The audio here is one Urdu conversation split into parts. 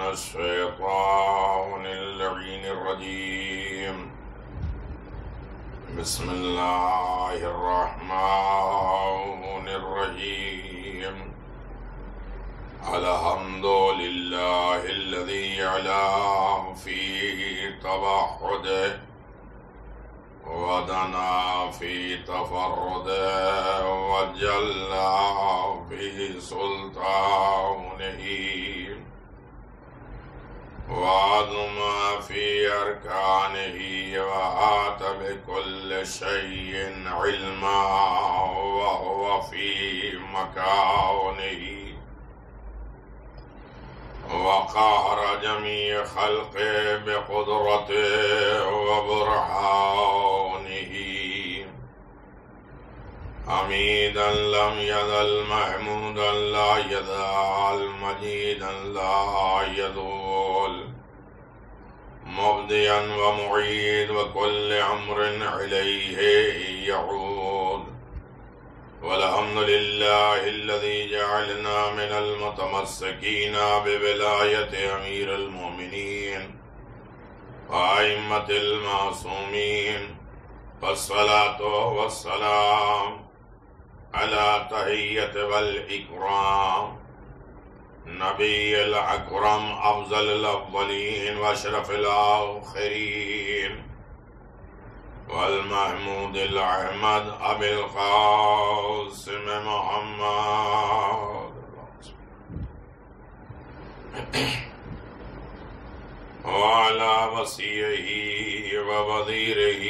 الشيطان اللعين الرجيم. بسم الله الرحمن الرحيم. الحمد لله الذي يعلى في توحده ودنا في تفرده وجل في سلطانه وعظم في أركانه وأحاط بكل شيء علما وهو في مكانه وقهر جميع خلقه بقدرته وبرهانه. حميدا لم يزل محمودا لا يزال مجيدا لا يزول مبديا ومعيد وكل أمر إليه يعود. والحمد لله الذي جعلنا من المتمسكين بولاية أمير المؤمنين وأئمة المعصومين. والصلاة والسلام على تحية والإكرام نبي الأكرم أفضل الأولين وأشرف الآخرين والمحمود الأحمد أبي القاسم محمد وعلى وصيه ووزيره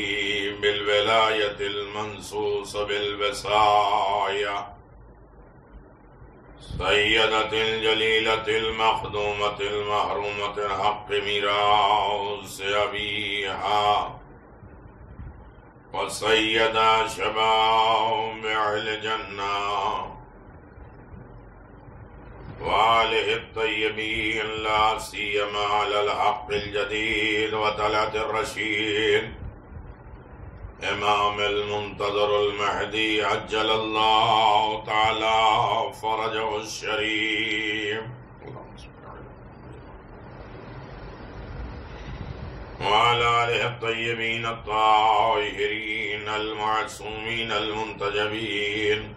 بالولاية المنصوص بالوصايا سيدة الجليلة المخدومة المحرومة حق ميراث أبيها وسيدة شباب أهل الجنة وآله الطيبين لا سيما على الحق الجديد وطلعة الرشيد إمام المنتظر المهدي عجل الله تعالى فرجه الشريف وعلى آله الطيبين الطاهرين المعصومين المنتجبين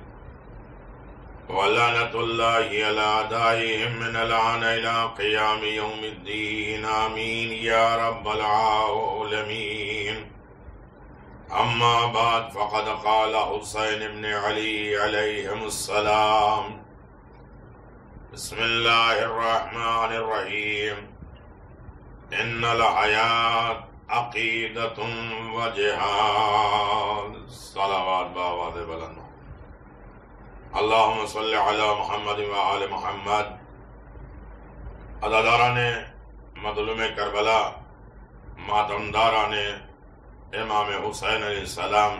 ولعنة الله على أعدائهم من الآن إلى قيام يوم الدين. آمين يا رب العالمين. أما بعد فقد قال حسين بن علي عليهم السلام. بسم الله الرحمن الرحيم. إن الحياة عقيدة وجهاد. صلوات بآواز بلند. اللهم صل على محمد وآل محمد. عزاداران مظلوم کربلا، ماتمداران امام حسین علیہ السلام،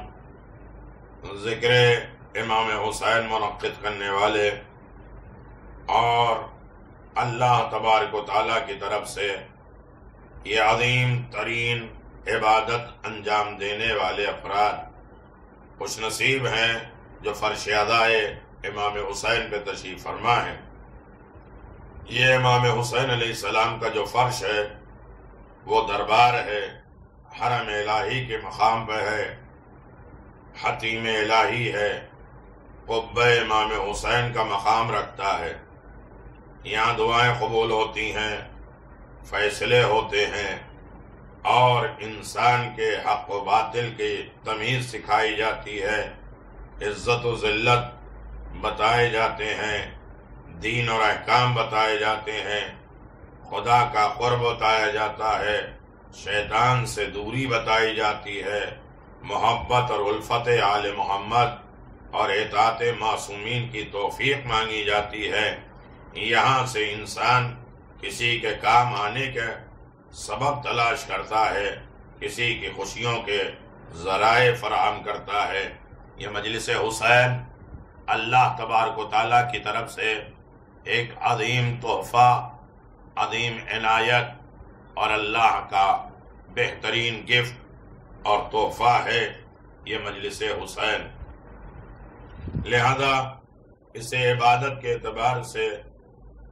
ذکر امام حسین منعقد کرنے والے اور اللہ تبارک و تعالیٰ کی طرف سے یہ عظیم ترین عبادت انجام دینے والے افراد خوش نصیب ہیں جو فرش ادائے امام حسین پہ تشریف فرما ہے۔ یہ امام حسین علیہ السلام کا جو فرش ہے وہ دربار ہے، حرم الہی کے مقام پہ ہے، حتیم الہی ہے، قبہ امام حسین کا مقام رکھتا ہے۔ یہاں دعائیں قبول ہوتی ہیں، فیصلے ہوتے ہیں اور انسان کے حق و باطل کی تمیز سکھائی جاتی ہے، عزت و ذلت بتائے جاتے ہیں، دین اور احکام بتائے جاتے ہیں، خدا کا قرب بتایا جاتا ہے، شیطان سے دوری بتائی جاتی ہے، محبت اور الفت آل محمد اور اطاعت معصومین کی توفیق مانگی جاتی ہے۔ یہاں سے انسان کسی کے کام آنے کے سبب تلاش کرتا ہے، کسی کی خوشیوں کے ذرائع فراہم کرتا ہے۔ یہ مجلس حسین اللہ تبارک و تعالیٰ کی طرف سے ایک عظیم تحفہ، عظیم عنایت اور اللہ کا بہترین گفٹ اور تحفہ ہے یہ مجلس حسین۔ لہذا اسے عبادت کے اعتبار سے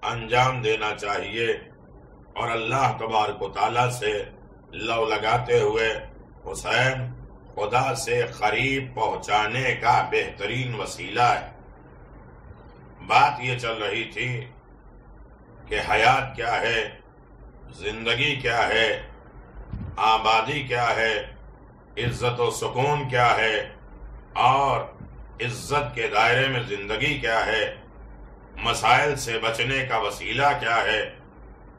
انجام دینا چاہیے اور اللہ تبارک و تعالیٰ سے لو لگاتے ہوئے حسین خدا سے قریب پہنچانے کا بہترین وسیلہ ہے۔ بات یہ چل رہی تھی کہ حیات کیا ہے، زندگی کیا ہے، آبادی کیا ہے، عزت و سکون کیا ہے، اور عزت کے دائرے میں زندگی کیا ہے، مسائل سے بچنے کا وسیلہ کیا ہے۔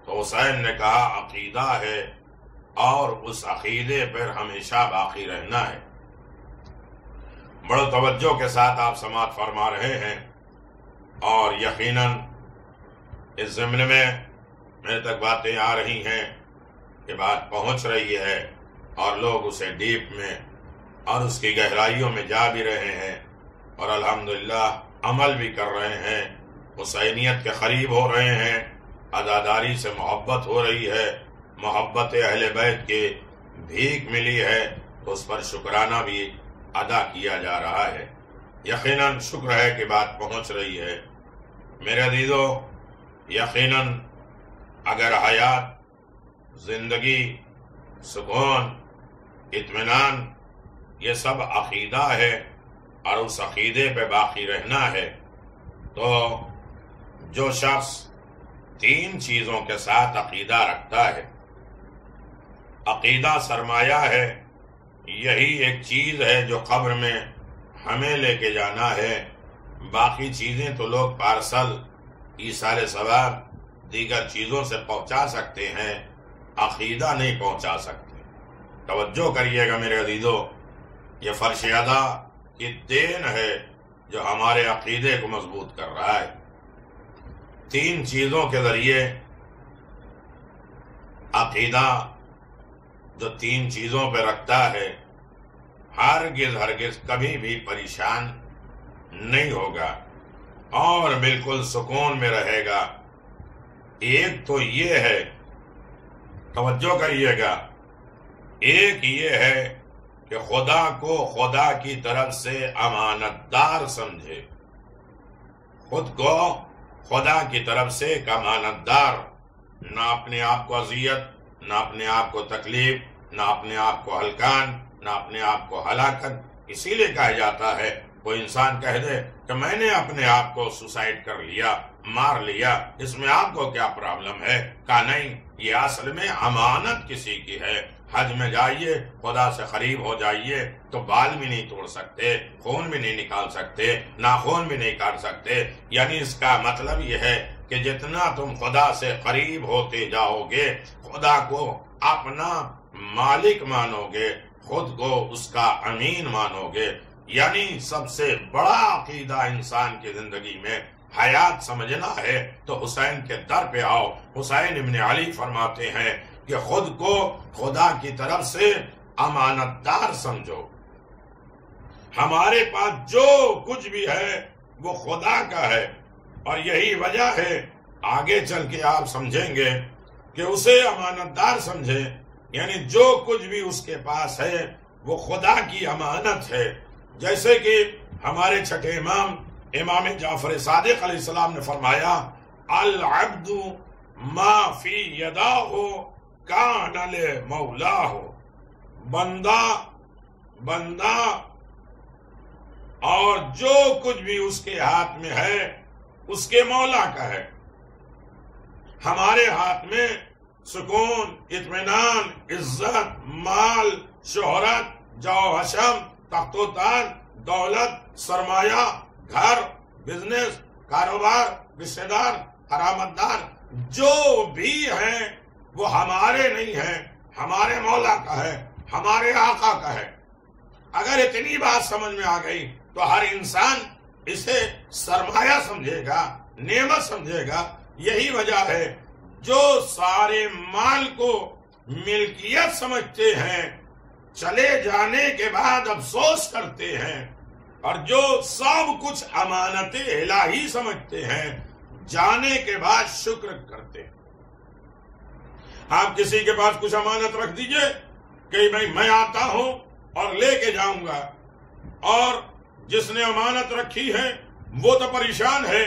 تو حسین نے کہا عقیدہ ہے، اور اس عقیدے پر ہمیشہ باقی رہنا ہے۔ بڑے توجہ کے ساتھ آپ سماعت فرما رہے ہیں، اور یقیناً اس ضمن میں میرے تک باتیں آ رہی ہیں کہ بات پہنچ رہی ہے، اور لوگ اسے ڈیپ میں اور اس کی گہرائیوں میں جا بھی رہے ہیں، اور الحمدللہ عمل بھی کر رہے ہیں، حسینیت کے قریب ہو رہے ہیں، عزاداری سے محبت ہو رہی ہے، محبت اہل بیت کی بھیک ملی ہے، تو اس پر شکرانہ بھی ادا کیا جا رہا ہے۔ یقیناً شکر ہے کہ بات پہنچ رہی ہے۔ میرے عزیزو، یقیناً اگر حیات، زندگی، سکون، اطمینان یہ سب عقیدہ ہے، اور اس عقیدے پہ باقی رہنا ہے، تو جو شخص 3 چیزوں کے ساتھ عقیدہ رکھتا ہے، عقیدہ سرمایہ ہے، یہی ایک چیز ہے جو قبر میں ہمیں لے کے جانا ہے، باقی چیزیں تو لوگ پارسل، ایصال ثواب، دیگر چیزوں سے پہنچا سکتے ہیں، عقیدہ نہیں پہنچا سکتے۔ توجہ کریے گا میرے عزیزو، یہ فرش ادا کی دین ہے جو ہمارے عقیدے کو مضبوط کر رہا ہے۔ 3 چیزوں کے ذریعے عقیدہ جو 3 چیزوں پہ رکھتا ہے، ہرگز کبھی بھی پریشان نہیں ہوگا، اور بالکل سکون میں رہے گا۔ ایک تو یہ ہے، توجہ کریے گا، ایک یہ ہے کہ خدا کو خدا کی طرف سے امانت دار سمجھے، خود کو خدا کی طرف سے ایک امانت دار، نہ اپنے آپ کو اذیت، نہ اپنے آپ کو تکلیف، نہ اپنے آپ کو ہلکان، نہ اپنے آپ کو ہلاکت۔ اسی لیے کہا جاتا ہے، کوئی انسان کہہ دے کہ میں نے اپنے آپ کو سوسائڈ کر لیا، مار لیا، اس میں آپ کو کیا پرابلم ہے؟ کہا نہیں، یہ اصل میں امانت کسی کی ہے۔ حج میں جائیے، خدا سے قریب ہو جائیے، تو بال بھی نہیں توڑ سکتے، خون بھی نہیں نکال سکتے، ناخون بھی نہیں کاٹ سکتے۔ یعنی اس کا مطلب یہ ہے کہ جتنا تم خدا سے قریب ہوتے جاؤ گے، خدا کو اپنا مالک مانو گے، خود کو اس کا امین مانو گے۔ یعنی سب سے بڑا عقیدہ انسان کی زندگی میں حیات سمجھنا ہے، تو حسین کے در پہ آؤ۔ حسین ابن علی فرماتے ہیں کہ خود کو خدا کی طرف سے امانت دار سمجھو، ہمارے پاس جو کچھ بھی ہے وہ خدا کا ہے، اور یہی وجہ ہے، آگے چل کے آپ سمجھیں گے کہ اسے امانت دار سمجھے، یعنی جو کچھ بھی اس کے پاس ہے وہ خدا کی امانت ہے۔ جیسے کہ ہمارے چھٹے امام جعفر صادق علیہ السلام نے فرمایا، العبد ما فی یداہ کان لمولاہ، بندہ اور جو کچھ بھی اس کے ہاتھ میں ہے اس کے مولا کا ہے۔ ہمارے ہاتھ میں سکون، اطمینان، عزت، مال، شہرت، جاہ و حشم، تخت و تاج، دولت، سرمایہ، گھر، بزنس، کاروبار، رشتہ دار، حرامت دار، جو بھی ہیں وہ ہمارے نہیں ہیں، ہمارے مولا کا ہے، ہمارے آقا کا ہے۔ اگر اتنی بات سمجھ میں آ گئی تو ہر انسان اسے سرمایہ سمجھے گا، نعمت سمجھے گا۔ یہی وجہ ہے جو سارے مال کو ملکیت سمجھتے ہیں، چلے جانے کے بعد افسوس کرتے ہیں، اور جو سب کچھ امانت الہی سمجھتے ہیں، جانے کے بعد شکر کرتے ہیں۔ آپ کسی کے پاس کچھ امانت رکھ دیجئے کہ میں آتا ہوں اور لے کے جاؤں گا، اور جس نے امانت رکھی ہے وہ تو پریشان ہے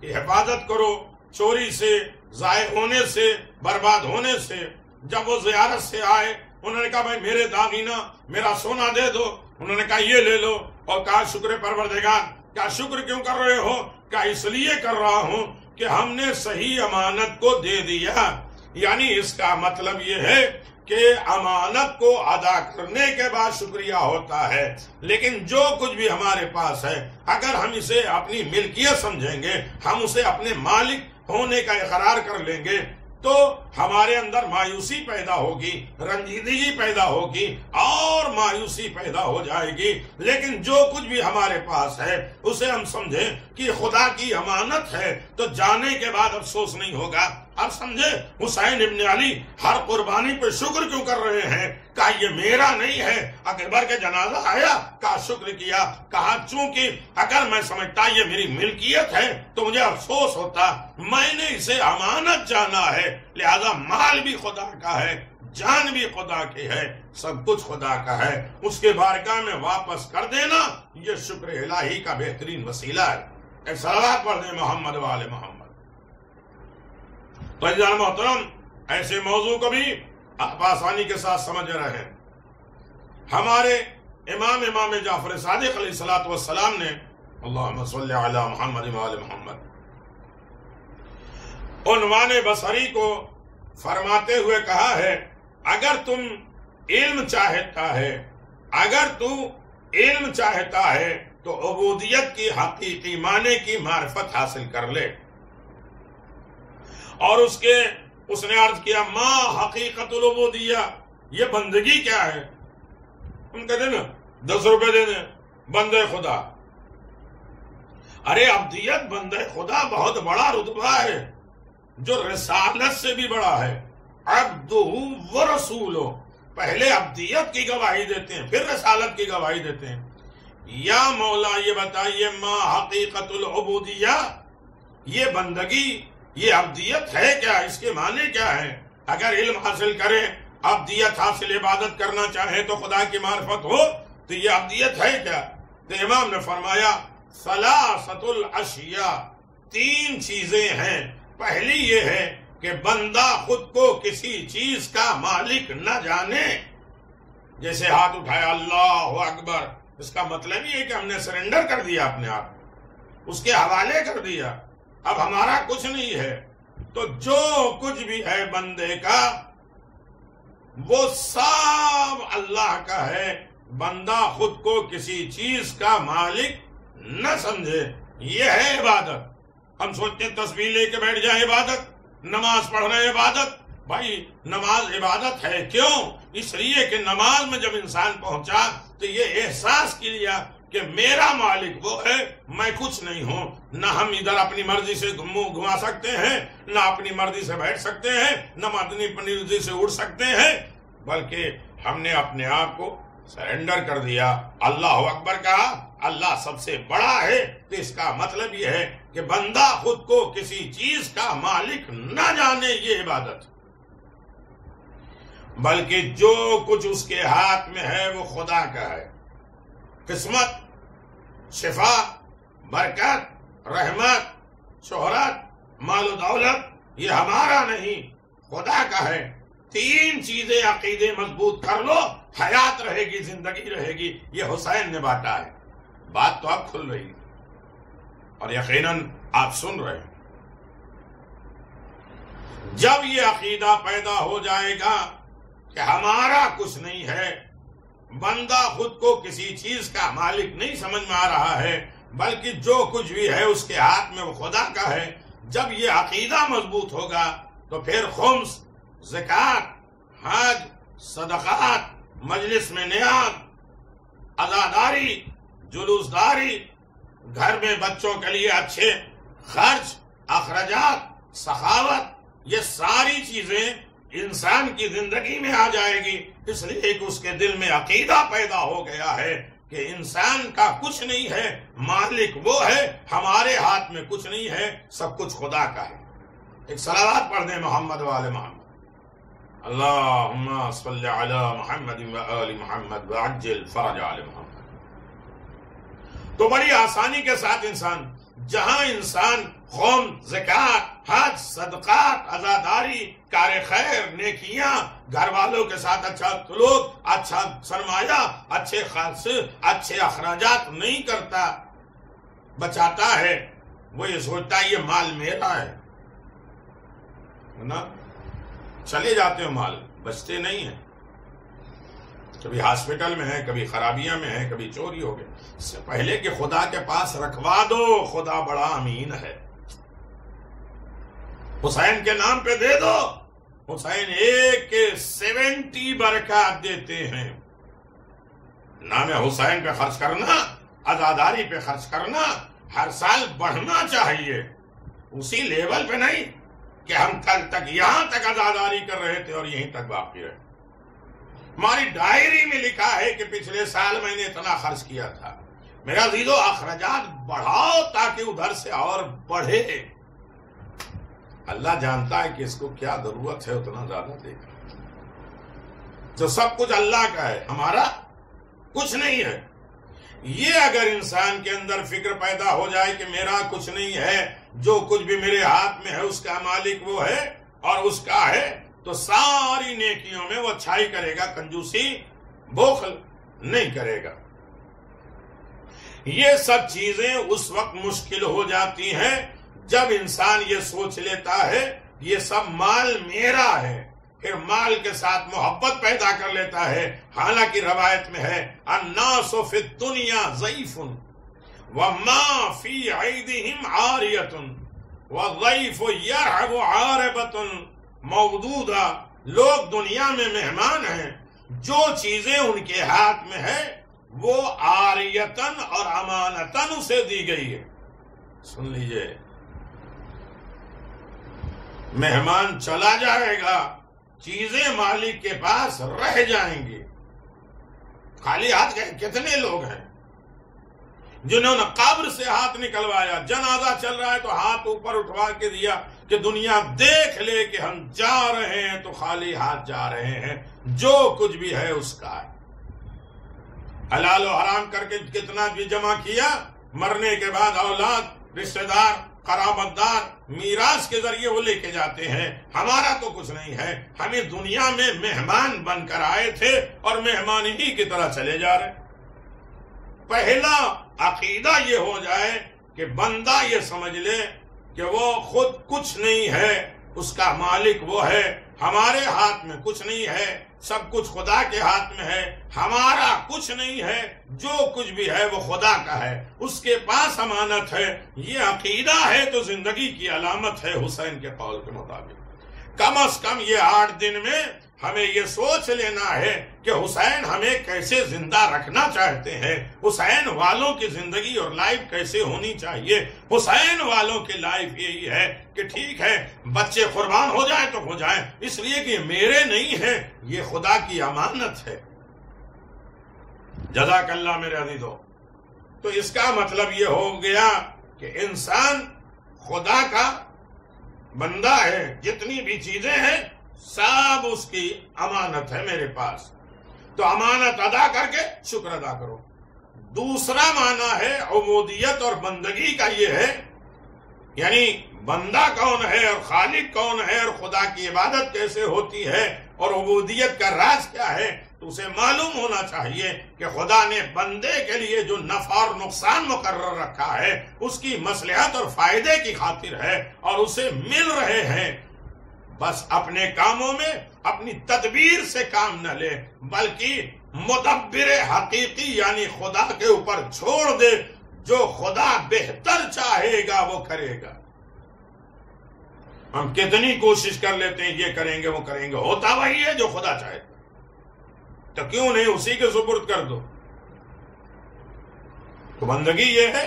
کہ حفاظت کرو، چوری سے، ضائع ہونے سے، برباد ہونے سے، جب وہ زیارت سے آئے انہوں نے کہا بھائی میرے داغینہ، میرا سونا دے دو، انہوں نے کہا یہ لے لو، اور کہا شکر پروردگار، کیا شکر کیوں کر رہے ہو؟ کیا اس لیے کر رہا ہوں کہ ہم نے صحیح امانت کو دے دیا۔ یعنی اس کا مطلب یہ ہے کہ امانت کو ادا کرنے کے بعد شکریہ ہوتا ہے، لیکن جو کچھ بھی ہمارے پاس ہے اگر ہم اسے اپنی ملکیت سمجھیں گے، ہم اسے اپنے مالک ہونے کا اقرار کر لیں گے، تو ہمارے اندر مایوسی پیدا ہوگی، رنجیدگی پیدا ہوگی اور مایوسی پیدا ہو جائے گی۔ لیکن جو کچھ بھی ہمارے پاس ہے اسے ہم سمجھیں کہ خدا کی امانت ہے، تو جانے کے بعد افسوس نہیں ہوگا۔ اب سمجھے حسین ابن علی ہر قربانی پہ شکر کیوں کر رہے ہیں؟ کہا یہ میرا نہیں ہے، اکبر کے جنازہ آیا، کہا شکر کیا، کہا چونکہ اگر میں سمجھتا یہ میری ملکیت ہے تو مجھے افسوس ہوتا، میں نے اسے امانت جانا ہے، لہذا مال بھی خدا کا ہے، جان بھی خدا کی ہے، سب کچھ خدا کا ہے، اس کے بارگاہ میں واپس کر دینا یہ شکر الہی کا بہترین وسیلہ ہے۔ ایک صلوات پڑھ دیں محمد و آل محمد۔ تو عزیزان محترم، ایسے موضوع کو بھی آپ آسانی کے ساتھ سمجھ رہے ہیں۔ ہمارے امام جعفر صادق علیہ السلام نے اللہم صلی علی محمد و آل محمد عنوان بصری کو فرماتے ہوئے کہا ہے، اگر تم علم چاہتا ہے، اگر تو علم چاہتا ہے تو عبودیت کی حقیقی معنی کی معرفت حاصل کر لے۔ اور اس نے عرض کیا ما حقیقت العبودیہ، یہ بندگی کیا ہے؟ ان کہتے ہیں نا 10 روپے دے دیں بندے خدا۔ ارے عبدیت بندے خدا بہت بڑا رتبہ ہے جو رسالت سے بھی بڑا ہے۔ عبدہ و رسولہ، پہلے عبدیت کی گواہی دیتے ہیں پھر رسالت کی گواہی دیتے ہیں۔ یا مولا یہ بتائیے ما حقیقت العبودیہ، یہ بندگی، یہ عبدیت ہے کیا؟ اس کے معنی کیا ہے؟ اگر علم حاصل کریں، عبدیت حاصل، عبادت کرنا چاہیں تو خدا کی معرفت ہو تو یہ عبدیت ہے کیا؟ تو امام نے فرمایا ثلاثۃ الاشیاء، 3 چیزیں ہیں۔ پہلی یہ ہے کہ بندہ خود کو کسی چیز کا مالک نہ جانے۔ جیسے ہاتھ اٹھایا اللہ اکبر، اس کا مطلب یہ ہے کہ ہم نے سرنڈر کر دیا اپنے آپ، اس کے حوالے کر دیا، اب ہمارا کچھ نہیں ہے۔ تو جو کچھ بھی ہے بندے کا وہ سب اللہ کا ہے، بندہ خود کو کسی چیز کا مالک نہ سمجھے، یہ ہے عبادت۔ ہم سوچتے ہیں تسبیح لے کے بیٹھ جائیں عبادت، نماز پڑھ رہے ہیں عبادت۔ بھائی نماز عبادت ہے، کیوں؟ اس لیے کہ نماز میں جب انسان پہنچا تو یہ احساس کیا کہ میرا مالک وہ ہے، میں کچھ نہیں ہوں۔ نہ ہم ادھر اپنی مرضی سے گھما سکتے ہیں، نہ اپنی مرضی سے بیٹھ سکتے ہیں، نہ اپنی مرضی سے اڑ سکتے ہیں، بلکہ ہم نے اپنے آپ کو سرنڈر کر دیا۔ اللہ اکبر کہا، اللہ سب سے بڑا ہے، تو اس کا مطلب یہ ہے کہ بندہ خود کو کسی چیز کا مالک نہ جانے، یہ عبادت، بلکہ جو کچھ اس کے ہاتھ میں ہے وہ خدا کا ہے۔ قسمت، شفا، برکت، رحمت، شہرت، مال و دولت، یہ ہمارا نہیں، خدا کا ہے۔ 3 چیزیں عقیدے مضبوط کر لو، حیات رہے گی، زندگی رہے گی۔ یہ حسین نے بانٹا ہے۔ بات تو اب کھل رہی ہے اور یقیناً آپ سن رہے ہیں۔ جب یہ عقیدہ پیدا ہو جائے گا کہ ہمارا کچھ نہیں ہے، بندہ خود کو کسی چیز کا مالک نہیں سمجھ میں آ رہا ہے، بلکہ جو کچھ بھی ہے اس کے ہاتھ میں وہ خدا کا ہے، جب یہ عقیدہ مضبوط ہوگا تو پھر خمس، زکوٰۃ، حج، صدقات، مجلس میں نیاز، عزاداری، جلوس داری، گھر میں بچوں کے لیے اچھے خرچ، اخراجات، سخاوت، یہ ساری چیزیں انسان کی زندگی میں آ جائے گی، اس لیے کہ اس کے دل میں عقیدہ پیدا ہو گیا ہے کہ انسان کا کچھ نہیں ہے، مالک وہ ہے، ہمارے ہاتھ میں کچھ نہیں ہے، سب کچھ خدا کا ہے۔ ایک صلوات پڑھ دیں محمد و آل محمد۔ اللہم صلی علی محمد و آل محمد وعجل فرج آل محمد۔ تو بڑی آسانی کے ساتھ انسان، جہاں انسان خم، زکات، حج، صدقات، عزاداری، کار خیر، نیکیاں، گھر والوں کے ساتھ اچھا سلوک، اچھا سرمایہ، اچھے خرچ، اچھے اخراجات نہیں کرتا، بچاتا ہے، وہ یہ سوچتا ہے یہ مال میرا ہے نا، چلے جاتے ہیں مال، بچتے نہیں ہیں، کبھی ہاسپٹل میں ہے، کبھی خرابیاں میں ہے، کبھی چوری ہو گئے، اس سے پہلے کہ خدا کے پاس رکھوا دو، خدا بڑا امین ہے، حسین کے نام پہ دے دو، حسین ایک کے 70 برکات دیتے ہیں۔ نام حسین پہ خرچ کرنا، عزاداری پہ خرچ کرنا، ہر سال بڑھنا چاہیے، اسی لیول پہ نہیں کہ ہم کل تک یہاں تک عزاداری کر رہے تھے اور یہیں تک باقی ہے۔ ہماری ڈائری میں لکھا ہے کہ پچھلے سال میں نے اتنا خرچ کیا تھا۔ میرا عزیزو، اخراجات بڑھاؤ تاکہ ادھر سے اور بڑھے۔ اللہ جانتا ہے کہ اس کو کیا ضرورت ہے، اتنا زیادہ دے گا۔ جو سب کچھ اللہ کا ہے، ہمارا کچھ نہیں ہے۔ یہ اگر انسان کے اندر فکر پیدا ہو جائے کہ میرا کچھ نہیں ہے، جو کچھ بھی میرے ہاتھ میں ہے اس کا مالک وہ ہے اور اس کا ہے، تو ساری نیکیوں میں وہ اچھائی کرے گا، کنجوسی بخل نہیں کرے گا۔ یہ سب چیزیں اس وقت مشکل ہو جاتی ہیں جب انسان یہ سوچ لیتا ہے یہ سب مال میرا ہے، پھر مال کے ساتھ محبت پیدا کر لیتا ہے۔ حالانکہ روایت میں ہے الناس فی الدنیا ضعیف وما فی عیدہم عاریۃ والضیف یرعب عاربۃ مودودہ۔ لوگ دنیا میں مہمان ہیں، جو چیزیں ان کے ہاتھ میں ہے وہ عاریتاً اور امانتاً اسے دی گئی ہے۔ سن لیجئے، مہمان چلا جائے گا، چیزیں مالک کے پاس رہ جائیں گی۔ خالی ہاتھ گئے کتنے لوگ ہیں جنہوں نے قبر سے ہاتھ نکلوایا، جنازہ چل رہا ہے تو ہاتھ اوپر اٹھوا کے دیا کہ دنیا دیکھ لے کہ ہم جا رہے ہیں تو خالی ہاتھ جا رہے ہیں، جو کچھ بھی ہے اس کا ہے۔ حلال و حرام کر کے کتنا بھی جمع کیا، مرنے کے بعد اولاد، رشتہ دار، قرابت دار میراث کے ذریعے وہ لے کے جاتے ہیں۔ ہمارا تو کچھ نہیں ہے، ہمیں دنیا میں مہمان بن کر آئے تھے اور مہمان ہی کی طرح چلے جا رہے۔ پہلا عقیدہ یہ ہو جائے کہ بندہ یہ سمجھ لے کہ وہ خود کچھ نہیں ہے، اس کا مالک وہ ہے، ہمارے ہاتھ میں کچھ نہیں ہے، سب کچھ خدا کے ہاتھ میں ہے، ہمارا کچھ نہیں ہے، جو کچھ بھی ہے وہ خدا کا ہے، اس کے پاس امانت ہے۔ یہ عقیدہ ہے تو زندگی کی علامت ہے حسین کے قول کے مطابق۔ کم از کم یہ 8 دن میں ہمیں یہ سوچ لینا ہے کہ حسین ہمیں کیسے زندہ رکھنا چاہتے ہیں، حسین والوں کی زندگی اور لائف کیسے ہونی چاہیے۔ حسین والوں کی لائف یہی ہے کہ ٹھیک ہے بچے قربان ہو جائیں تو ہو جائیں، اس لیے کہ میرے نہیں ہیں، یہ خدا کی امانت ہے۔ جزاک اللہ میرے عزیزو۔ تو اس کا مطلب یہ ہو گیا کہ انسان خدا کا بندہ ہے، جتنی بھی چیزیں ہیں سب اس کی امانت ہے میرے پاس، تو امانت ادا کر کے شکر ادا کرو۔ دوسرا معنی ہے عبودیت اور بندگی کا، یہ ہے یعنی بندہ کون ہے اور خالق کون ہے اور خدا کی عبادت کیسے ہوتی ہے اور عبودیت کا راز کیا ہے، تو اسے معلوم ہونا چاہیے کہ خدا نے بندے کے لیے جو نفع اور نقصان مقرر رکھا ہے اس کی مصلحت اور فائدے کی خاطر ہے اور اسے مل رہے ہیں۔ بس اپنے کاموں میں اپنی تدبیر سے کام نہ لے، بلکہ مدبر حقیقی یعنی خدا کے اوپر چھوڑ دے، جو خدا بہتر چاہے گا وہ کرے گا۔ ہم کتنی کوشش کر لیتے ہیں یہ کریں گے وہ کریں گے، ہوتا وہی ہے جو خدا چاہے، تو کیوں نہیں اسی کے سپرد کر دو۔ تو بندگی یہ ہے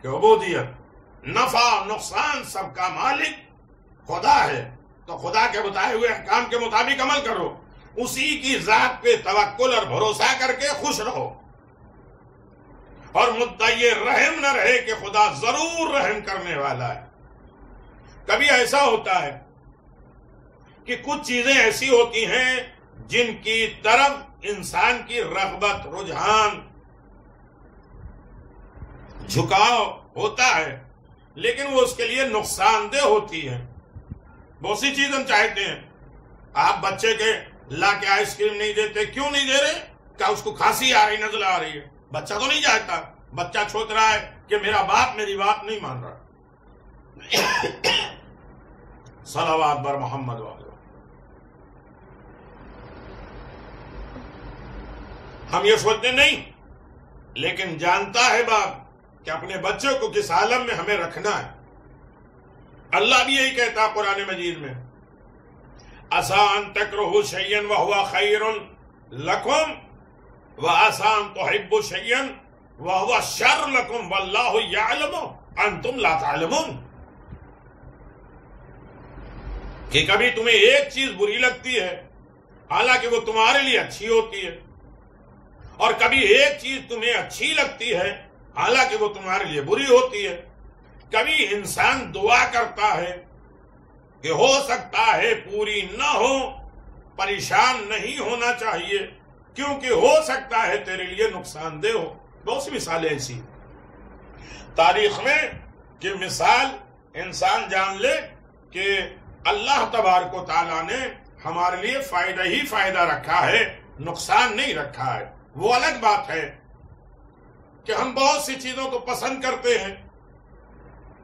کہ عبودیت، نفع نقصان سب کا مالک خدا ہے، تو خدا کے بتائے ہوئے احکام کے مطابق عمل کرو، اسی کی ذات پہ توکل اور بھروسہ کر کے خوش رہو، اور مدعی رحم نہ رہے کہ خدا ضرور رحم کرنے والا ہے۔ کبھی ایسا ہوتا ہے کہ کچھ چیزیں ایسی ہوتی ہیں جن کی طرف انسان کی رغبت، رجحان، جھکاؤ ہوتا ہے، لیکن وہ اس کے لیے نقصان دہ ہوتی ہے۔ بہت سی چیز ہم چاہتے ہیں، آپ بچے کے لا کے آئس کریم نہیں دیتے، کیوں نہیں دے رہے؟ کیا اس کو کھانسی آ رہی، نزلہ آ رہی ہے؟ بچہ تو نہیں چاہتا، بچہ سوچ رہا ہے کہ میرا باپ میری بات نہیں مان رہا۔ صلوات بر محمد والے، ہم یہ سوچتے نہیں، لیکن جانتا ہے باپ کہ اپنے بچے کو کس عالم میں ہمیں رکھنا ہے۔ اللہ بھی یہی کہتا ہے قرآن مجید میں، عَسَىٰ أَن تَكْرَهُوا شَيْئًا وَهُوَ خَيْرٌ لَكُمْ وَعَسَىٰ أَن تُحِبُّوا شَيْئًا وَهُوَ شَرٌّ لَكُمْ وَاللَّهُ يَعْلَمُ أَنْتُمْ لَا تَعْلَمُونَ۔ کہ کبھی تمہیں ایک چیز بری لگتی ہے حالانکہ وہ تمہارے لیے اچھی ہوتی ہے، اور کبھی ایک چیز تمہیں اچھی لگتی ہے حالانکہ وہ تمہارے لیے بری ہوتی ہے۔ کبھی انسان دعا کرتا ہے کہ ہو سکتا ہے پوری نہ ہو، پریشان نہیں ہونا چاہیے، کیونکہ ہو سکتا ہے تیرے لیے نقصان دہ ہو۔ بہت سی مثالیں ایسی تاریخ میں کہ مثال انسان جان لے کہ اللہ تبارک و تعالیٰ نے ہمارے لیے فائدہ ہی فائدہ رکھا ہے، نقصان نہیں رکھا ہے۔ وہ الگ بات ہے کہ ہم بہت سی چیزوں کو پسند کرتے ہیں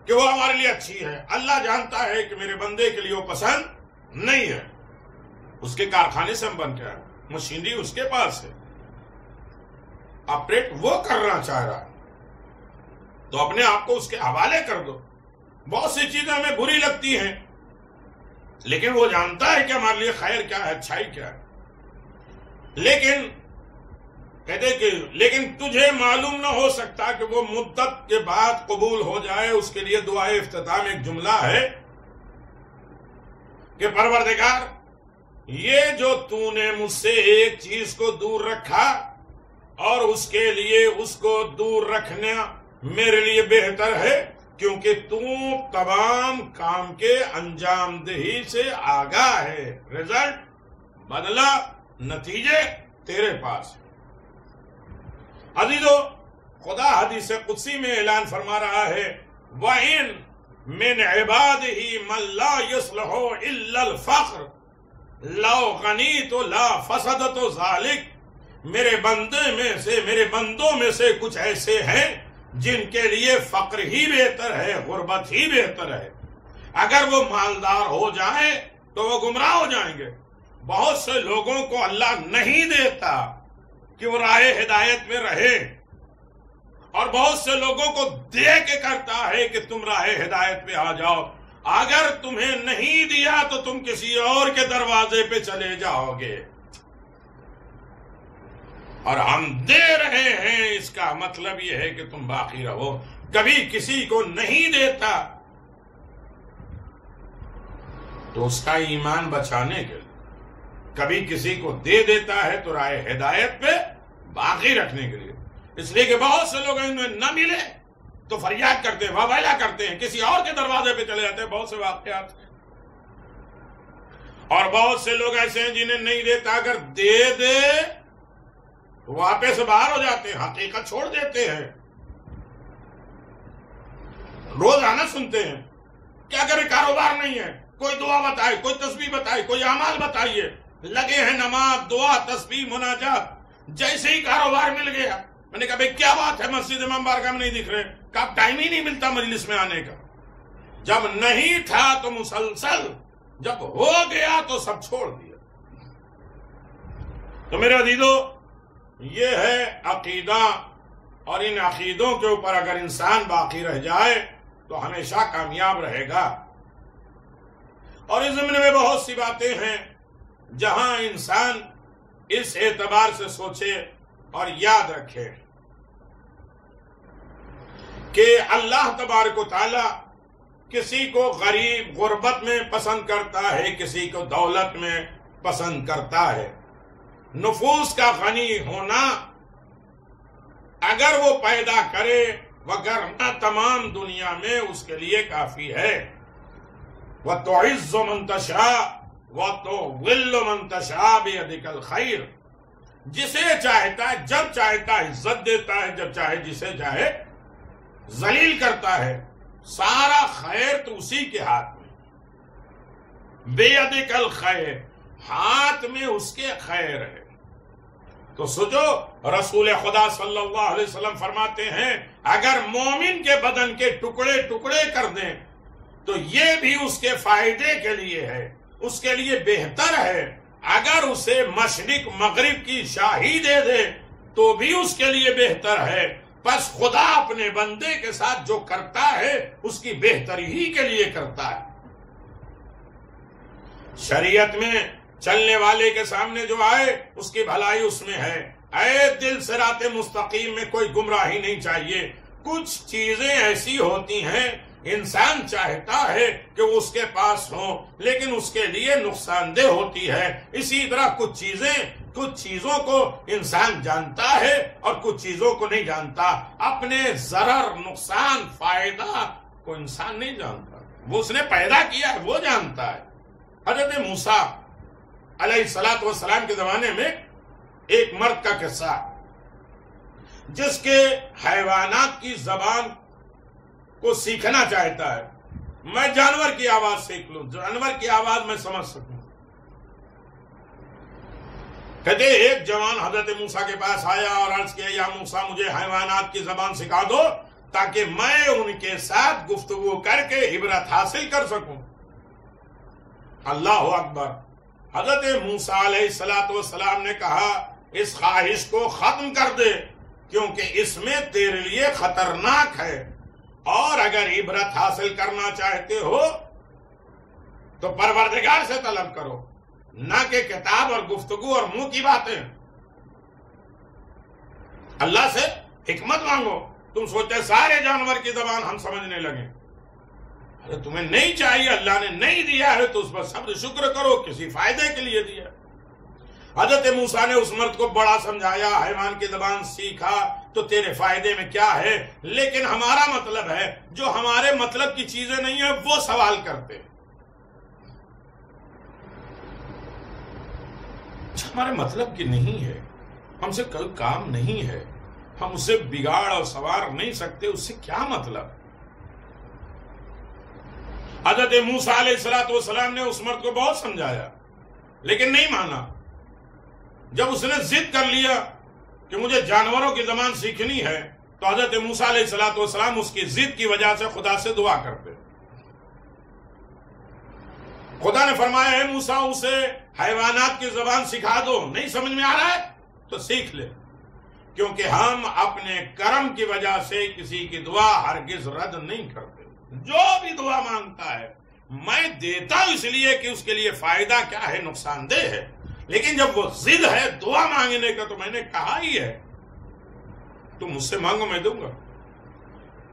کہ وہ ہمارے لیے اچھی ہے، اللہ جانتا ہے کہ میرے بندے کے لیے وہ پسند نہیں ہے، اس کے کارخانے سے ہم بن کے آئے، مشینری اس کے پاس ہے، آپریٹ وہ کرنا چاہ رہا ہے، تو اپنے آپ کو اس کے حوالے کر دو۔ بہت سی چیزیں ہمیں بری لگتی ہیں، لیکن وہ جانتا ہے کہ ہمارے لیے خیر کیا ہے، اچھائی کیا ہے۔ لیکن کہتے کہ لیکن تجھے معلوم نہ ہو سکتا کہ وہ مدت کے بعد قبول ہو جائے۔ اس کے لیے دعائے افتتاح میں ایک جملہ ہے کہ پروردگار، یہ جو تو نے مجھ سے ایک چیز کو دور رکھا اور اس کے لیے اس کو دور رکھنا میرے لیے بہتر ہے، کیونکہ تو تمام کام کے انجام دہی سے آگاہ ہے، رزلٹ، بدلہ، نتیجے تیرے پاس ہے۔ عزیزو، خدا حدیث قدسی میں اعلان فرما رہا ہے، وَإِن مِّنْ عِبَادِهِ مَن لَا يُصْلِحُ إِلَّا الْفَقْرُ لَوْ غَنِيتُ لَا فَسَدَتُ ذَلِكَ۔ میرے بندوں میں سے کچھ ایسے ہیں جن کے لیے فقر ہی بہتر ہے، غربت ہی بہتر ہے۔ اگر وہ مالدار ہو جائیں تو وہ گمراہ ہو جائیں گے۔ بہت سے لوگوں کو اللہ نہیں دیتا کہ وہ راہ ہدایت میں رہے، اور بہت سے لوگوں کو دے کے کرتا ہے کہ تم راہ ہدایت پہ آ جاؤ۔ اگر تمہیں نہیں دیا تو تم کسی اور کے دروازے پہ چلے جاؤ گے، اور ہم دے رہے ہیں، اس کا مطلب یہ ہے کہ تم باقی رہو۔ کبھی کسی کو نہیں دیتا تو اس کا ایمان بچانے کے لیے، کبھی کسی کو دے دیتا ہے تو راہ ہدایت پہ باقی رکھنے کے لیے۔ اس لیے کہ بہت سے لوگ انہیں نہ ملے تو فریاد کرتے ہیں، واویلا کرتے ہیں، کسی اور کے دروازے پہ چلے جاتے ہیں۔ بہت سے واقعات ہیں، اور بہت سے لوگ ایسے ہیں جنہیں نہیں دیتا، اگر دے دے تو وہ آپے سے باہر ہو جاتے ہیں، حقیقت چھوڑ دیتے ہیں۔ روزانہ سنتے ہیں، کیا کرے، کاروبار نہیں ہے، کوئی دعا بتائے، کوئی تسبیح بتائے، کوئی اعمال بتائیے، لگے ہیں نماز، دعا، تسبیح، مناجات۔ جیسے ہی کاروبار مل گیا، میں نے کہا بھئی کیا بات ہے، مسجد امام بارگاہ میں نہیں دکھ رہے؟ کہا ٹائم ہی نہیں ملتا مجلس میں آنے کا۔ جب نہیں تھا تو مسلسل، جب ہو گیا تو سب چھوڑ دیا۔ تو میرے عزیزو، یہ ہے عقیدہ، اور ان عقیدوں کے اوپر اگر انسان باقی رہ جائے تو ہمیشہ کامیاب رہے گا۔ اور اس زمین میں بہت سی باتیں ہیں جہاں انسان اس اعتبار سے سوچے اور یاد رکھے کہ اللہ تبارک و تعالی کسی کو غریب غربت میں پسند کرتا ہے، کسی کو دولت میں پسند کرتا ہے۔ نفوس کا غنی ہونا اگر وہ پیدا کرے، وگرنہ تمام دنیا میں اس کے لیے کافی ہے۔ وَتُعِزُّ مَن تَشَاءُ وَتُذِلُّ مَن تَشَاءُ بِيَدِكَ الْخَيْرُ۔ جسے چاہتا ہے، جب چاہتا ہے عزت دیتا ہے، جب چاہے جسے چاہے ذلیل کرتا ہے۔ سارا خیر تو اسی کے ہاتھ میں، بیدک الخیر، ہاتھ میں اس کے خیر ہے۔ تو سوچو رسول خدا صلی اللہ علیہ وسلم فرماتے ہیں اگر مومن کے بدن کے ٹکڑے ٹکڑے کر دیں تو یہ بھی اس کے فائدے کے لیے ہے، اس کے لیے بہتر ہے۔ اگر اسے مشرق مغرب کی شاہی دے دے تو بھی اس کے لیے بہتر ہے۔ پس خدا اپنے بندے کے ساتھ جو کرتا ہے اس کی بہتری ہی کے لیے کرتا ہے۔ شریعت میں چلنے والے کے سامنے جو آئے اس کی بھلائی اس میں ہے۔ اے دل صراط مستقیم میں کوئی گمراہی نہیں چاہیے۔ کچھ چیزیں ایسی ہوتی ہیں انسان چاہتا ہے کہ وہ اس کے پاس ہوں لیکن اس کے لیے نقصان دہ ہوتی ہے۔ اسی طرح کچھ چیزوں کو انسان جانتا ہے اور کچھ چیزوں کو نہیں جانتا۔ اپنے ضرر، نقصان، فائدہ کو انسان نہیں جانتا، وہ اس نے پیدا کیا ہے وہ جانتا ہے۔ حضرت موسیٰ علیہ السلام کے زمانے میں ایک مرد کا قصہ جس کے حیوانات کی زبان کو سیکھنا چاہتا ہے۔ میں جانور کی آواز سیکھ لوں، جانور کی آواز میں سمجھ سکوں۔ کہتے ایک جوان حضرت موسیٰ کے پاس آیا اور عرض کیا یا موسیٰ مجھے حیوانات کی زبان سکھا دو تاکہ میں ان کے ساتھ گفتگو کر کے عبرت حاصل کر سکوں۔ اللہ اکبر۔ حضرت موسیٰ علیہ السلام نے کہا اس خواہش کو ختم کر دے کیونکہ اس میں تیرے لیے خطرناک ہے، اور اگر عبرت حاصل کرنا چاہتے ہو تو پروردگار سے طلب کرو، نہ کہ کتاب اور گفتگو اور منہ کی باتیں۔ اللہ سے حکمت مانگو۔ تم سوچتے سارے جانور کی زبان ہم سمجھنے لگیں، ارے تمہیں نہیں چاہیے، اللہ نے نہیں دیا ہے تو اس پر صبر شکر کرو، کسی فائدے کے لیے دیا۔ حضرت موسیٰ نے اس مرد کو بڑا سمجھایا، حیوان کی زبان سیکھا تو تیرے فائدے میں کیا ہے، لیکن ہمارا مطلب ہے جو ہمارے مطلب کی چیزیں نہیں ہیں وہ سوال کرتے ہیں۔ ہمارے مطلب کی نہیں ہے، ہم سے کوئی کام نہیں ہے، ہم اسے بگاڑ اور سوار نہیں سکتے، اس سے کیا مطلب؟ حضرت موسیٰ علیہ السلام نے اس مرد کو بہت سمجھایا لیکن نہیں مانا۔ جب اس نے ضد کر لیا کہ مجھے جانوروں کی زبان سیکھنی ہے تو حضرت موسیٰ علیہ السلام اس کی ضد کی وجہ سے خدا سے دعا کرتے۔ خدا نے فرمایا اے موسیٰ اسے حیوانات کی زبان سکھا دو، نہیں سمجھ میں آ رہا ہے تو سیکھ لے، کیونکہ ہم اپنے کرم کی وجہ سے کسی کی دعا ہرگز رد نہیں کرتے۔ جو بھی دعا مانگتا ہے میں دیتا ہوں اس لیے کہ اس کے لیے فائدہ کیا ہے، نقصان دہ ہے، لیکن جب وہ ضد ہے دعا مانگنے کا تو میں نے کہا ہی ہے تم مجھ سے مانگو میں دوں گا۔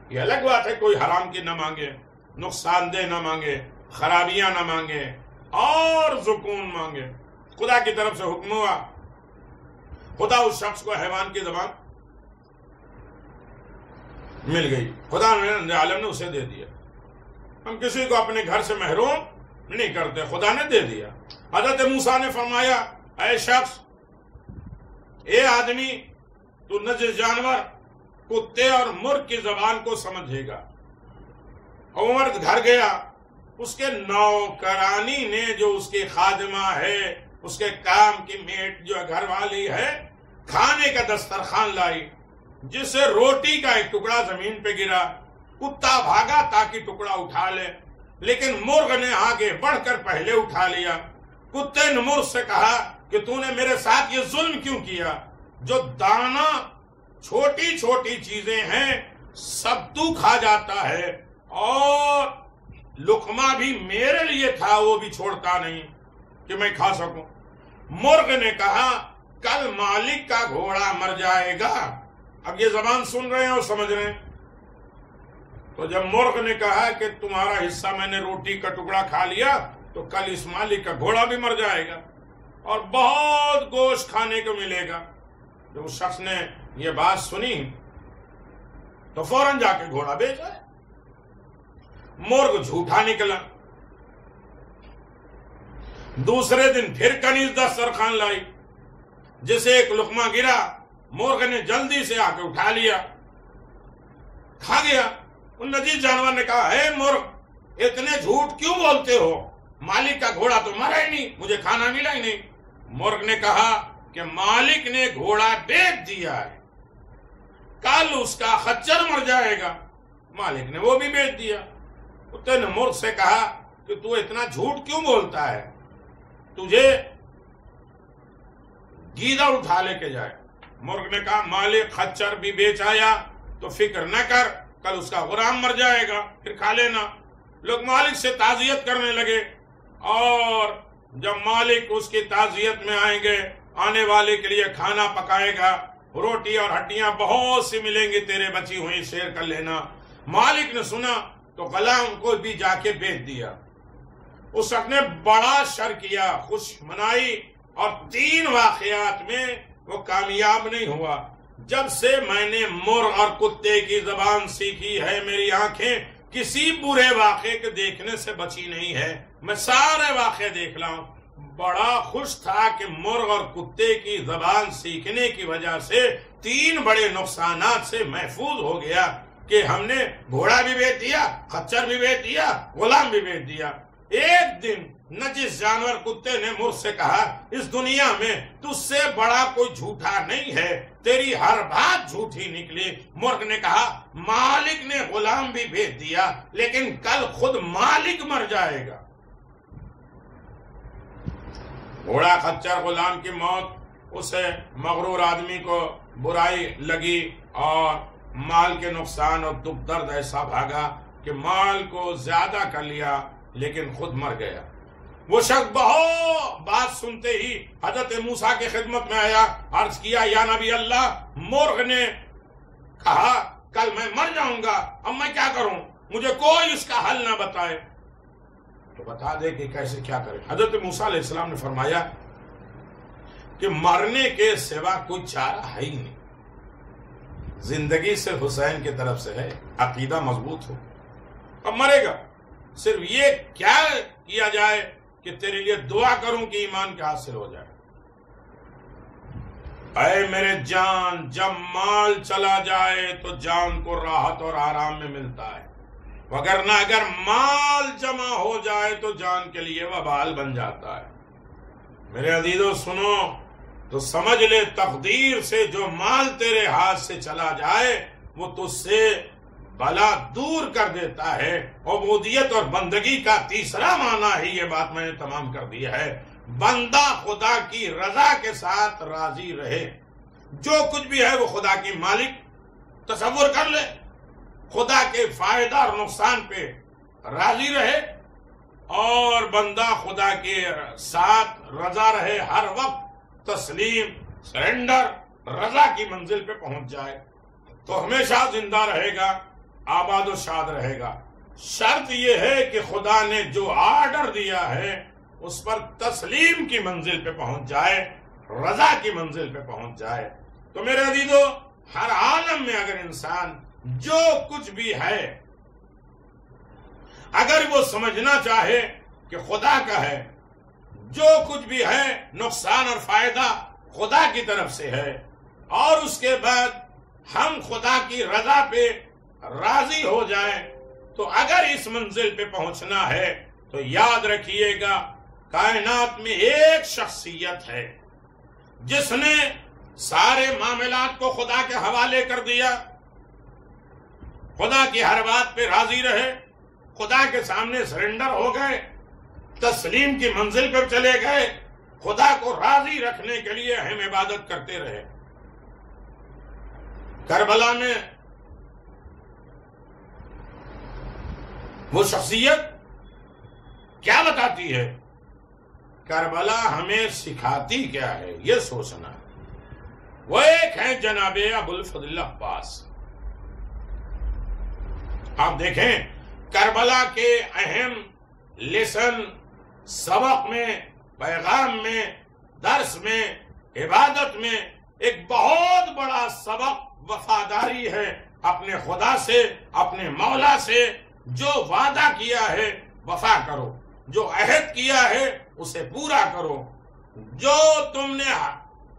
یہ الگ بات ہے کوئی حرام کی نہ مانگے، نقصان دہ نہ مانگے، خرابیاں نہ مانگے اور سکون مانگے۔ خدا کی طرف سے حکم ہوا، خدا اس شخص کو حیوان کی زبان مل گئی، خدا نے عالم نے اسے دے دیا۔ ہم کسی کو اپنے گھر سے محروم نہیں کرتے، خدا نے دے دیا۔ حضرت موسیٰ نے فرمایا اے شخص، اے آدمی، تو نجس جانور کتے اور مرغ کی زبان کو سمجھے گا۔ عمر گھر گیا، اس کے نوکرانی نے جو اس کی خادمہ ہے، اس کے کام کی میٹ جو گھر والی ہے، کھانے کا دسترخوان لائی، جس سے روٹی کا ایک ٹکڑا زمین پہ گرا، کتا بھاگا تاکہ ٹکڑا اٹھا لے، لیکن مرغ نے آگے بڑھ کر پہلے اٹھا لیا۔ کتے نے مرغ سے کہا کہ تو نے میرے ساتھ یہ ظلم کیوں کیا؟ جو دانا چھوٹی چھوٹی چیزیں ہیں سب تو کھا جاتا ہے، اور لقمہ بھی میرے لیے تھا وہ بھی چھوڑتا نہیں کہ میں کھا سکوں۔ مرغ نے کہا کل مالک کا گھوڑا مر جائے گا۔ اب یہ زبان سن رہے ہیں اور سمجھ رہے ہیں۔ تو جب مرغ نے کہا کہ تمہارا حصہ میں نے روٹی کا ٹکڑا کھا لیا تو کل اس مالک کا گھوڑا بھی مر جائے گا اور بہت گوشت کھانے کو ملے گا۔ جب اس شخص نے یہ بات سنی تو فوراً جا کے گھوڑا بیچا۔ مرغ جھوٹا نکلا۔ دوسرے دن پھر کنیز دسترخوان لائی، جسے ایک لقمہ گرا، مرغ نے جلدی سے آ کے اٹھا لیا، کھا گیا۔ ان نجیس جانور نے کہا اے مرغ اتنے جھوٹ کیوں بولتے ہو؟ مالک کا گھوڑا تو مرا ہی نہیں، مجھے کھانا ملا ہی نہیں۔ مرغ نے کہا کہ مالک نے گھوڑا بیچ دیا ہے، کل اس کا خچر مر جائے گا، مالک نے وہ بھی بیچ دیا۔ کتے نے مرغ سے کہا کہ تو اتنا جھوٹ کیوں بولتا ہے، تجھے گیدڑ اٹھا لے کے جائے۔ مرغ نے کہا مالک خچر بھی بیچ آیا تو فکر نہ کر، کل اس کا غلام مر جائے گا، پھر کھا لینا۔ لوگ مالک سے تعزیت کرنے لگے، اور جب مالک اس کی تعزیت میں آئیں گے، آنے والے کے لیے کھانا پکائے گا، روٹی اور ہڈیاں بہت سی ملیں گی، تیرے بچی ہوئی شیئر کر لینا۔ مالک نے سنا تو غلام کو بھی جا کے بیچ دیا۔ اس وقت نے بڑا شر کیا، خوش منائی، اور 3 واقعات میں وہ کامیاب نہیں ہوا۔ جب سے میں نے مرغ اور کتے کی زبان سیکھی ہے، میری آنکھیں کسی برے واقعے کے دیکھنے سے بچی نہیں ہے، میں سارے واقعے دیکھ رہا ہوں۔ بڑا خوش تھا کہ مرغ اور کتے کی زبان سیکھنے کی وجہ سے 3 بڑے نقصانات سے محفوظ ہو گیا کہ ہم نے گھوڑا بھی بیچ دیا، خچر بھی بیچ دیا، غلام بھی بیچ دیا۔ ایک دن نجس جانور کتے نے مرغ سے کہا اس دنیا میں تجھ سے بڑا کوئی جھوٹا نہیں ہے، تیری ہر بات جھوٹی نکلی۔ مرغ نے کہا مالک نے غلام بھی بیچ دیا، لیکن کل خود مالک مر جائے گا۔ گھوڑا خچر غلام کی موت، اسے مغرور آدمی کو برائی لگی اور مال کے نقصان اور دکھ درد ایسا بھاگا کہ مال کو زیادہ کر لیا لیکن خود مر گیا۔ وہ شخص بہت بات سنتے ہی حضرت موسیٰ کی خدمت میں آیا، عرض کیا یا نبی اللہ، مرغ نے کہا کل میں مر جاؤں گا، اب میں کیا کروں؟ مجھے کوئی اس کا حل نہ بتائے تو بتا دے کہ کیسے کیا کرے۔ حضرت موسیٰ علیہ السلام نے فرمایا کہ مرنے کے سوا کوئی چارہ ہے ہی نہیں، زندگی صرف حسین کی طرف سے ہے، عقیدہ مضبوط ہو، اب مرے گا، صرف یہ کیا کیا جائے کہ تیرے لیے دعا کروں کہ ایمان کے حاصل ہو جائے۔ اے میرے جان، جب مال چلا جائے تو جان کو راحت اور آرام میں ملتا ہے، وگرنہ اگر مال جمع ہو جائے تو جان کے لیے وبال بن جاتا ہے۔ میرے عزیزو سنو تو سمجھ لے، تقدیر سے جو مال تیرے ہاتھ سے چلا جائے وہ تجھ سے بلا دور کر دیتا ہے۔ عبودیت اور بندگی کا تیسرا معنی ہی یہ بات میں نے تمام کر دی ہے، بندہ خدا کی رضا کے ساتھ راضی رہے، جو کچھ بھی ہے وہ خدا کی مالک تصور کر لے، خدا کے فائدہ اور نقصان پہ راضی رہے، اور بندہ خدا کے ساتھ رضا رہے، ہر وقت تسلیم، سرنڈر، رضا کی منزل پہ پہنچ جائے تو ہمیشہ زندہ رہے گا، آباد و شاد رہے گا۔ شرط یہ ہے کہ خدا نے جو آرڈر دیا ہے اس پر تسلیم کی منزل پہ پہنچ جائے، رضا کی منزل پہ پہنچ جائے۔ تو میرے عزیزو، ہر عالم میں اگر انسان جو کچھ بھی ہے اگر وہ سمجھنا چاہے کہ خدا کا ہے، جو کچھ بھی ہے نقصان اور فائدہ خدا کی طرف سے ہے، اور اس کے بعد ہم خدا کی رضا پہ راضی ہو جائیں، تو اگر اس منزل پہ پہنچنا ہے تو یاد رکھیے گا کائنات میں ایک شخصیت ہے جس نے سارے معاملات کو خدا کے حوالے کر دیا، خدا کی ہر بات پہ راضی رہے، خدا کے سامنے سرنڈر ہو گئے، تسلیم کی منزل پر چلے گئے، خدا کو راضی رکھنے کے لیے ہم عبادت کرتے رہے۔ کربلا میں وہ شخصیت کیا بتاتی ہے؟ کربلا ہمیں سکھاتی کیا ہے یہ سوچنا ہے۔ وہ ایک ہے جناب ابو الفضل عباس۔ آپ دیکھیں کربلا کے اہم لیسن، سبق میں، پیغام میں، درس میں، عبادت میں ایک بہت بڑا سبق وفاداری ہے اپنے خدا سے، اپنے مولا سے۔ جو وعدہ کیا ہے وفا کرو، جو عہد کیا ہے اسے پورا کرو، جو تم نے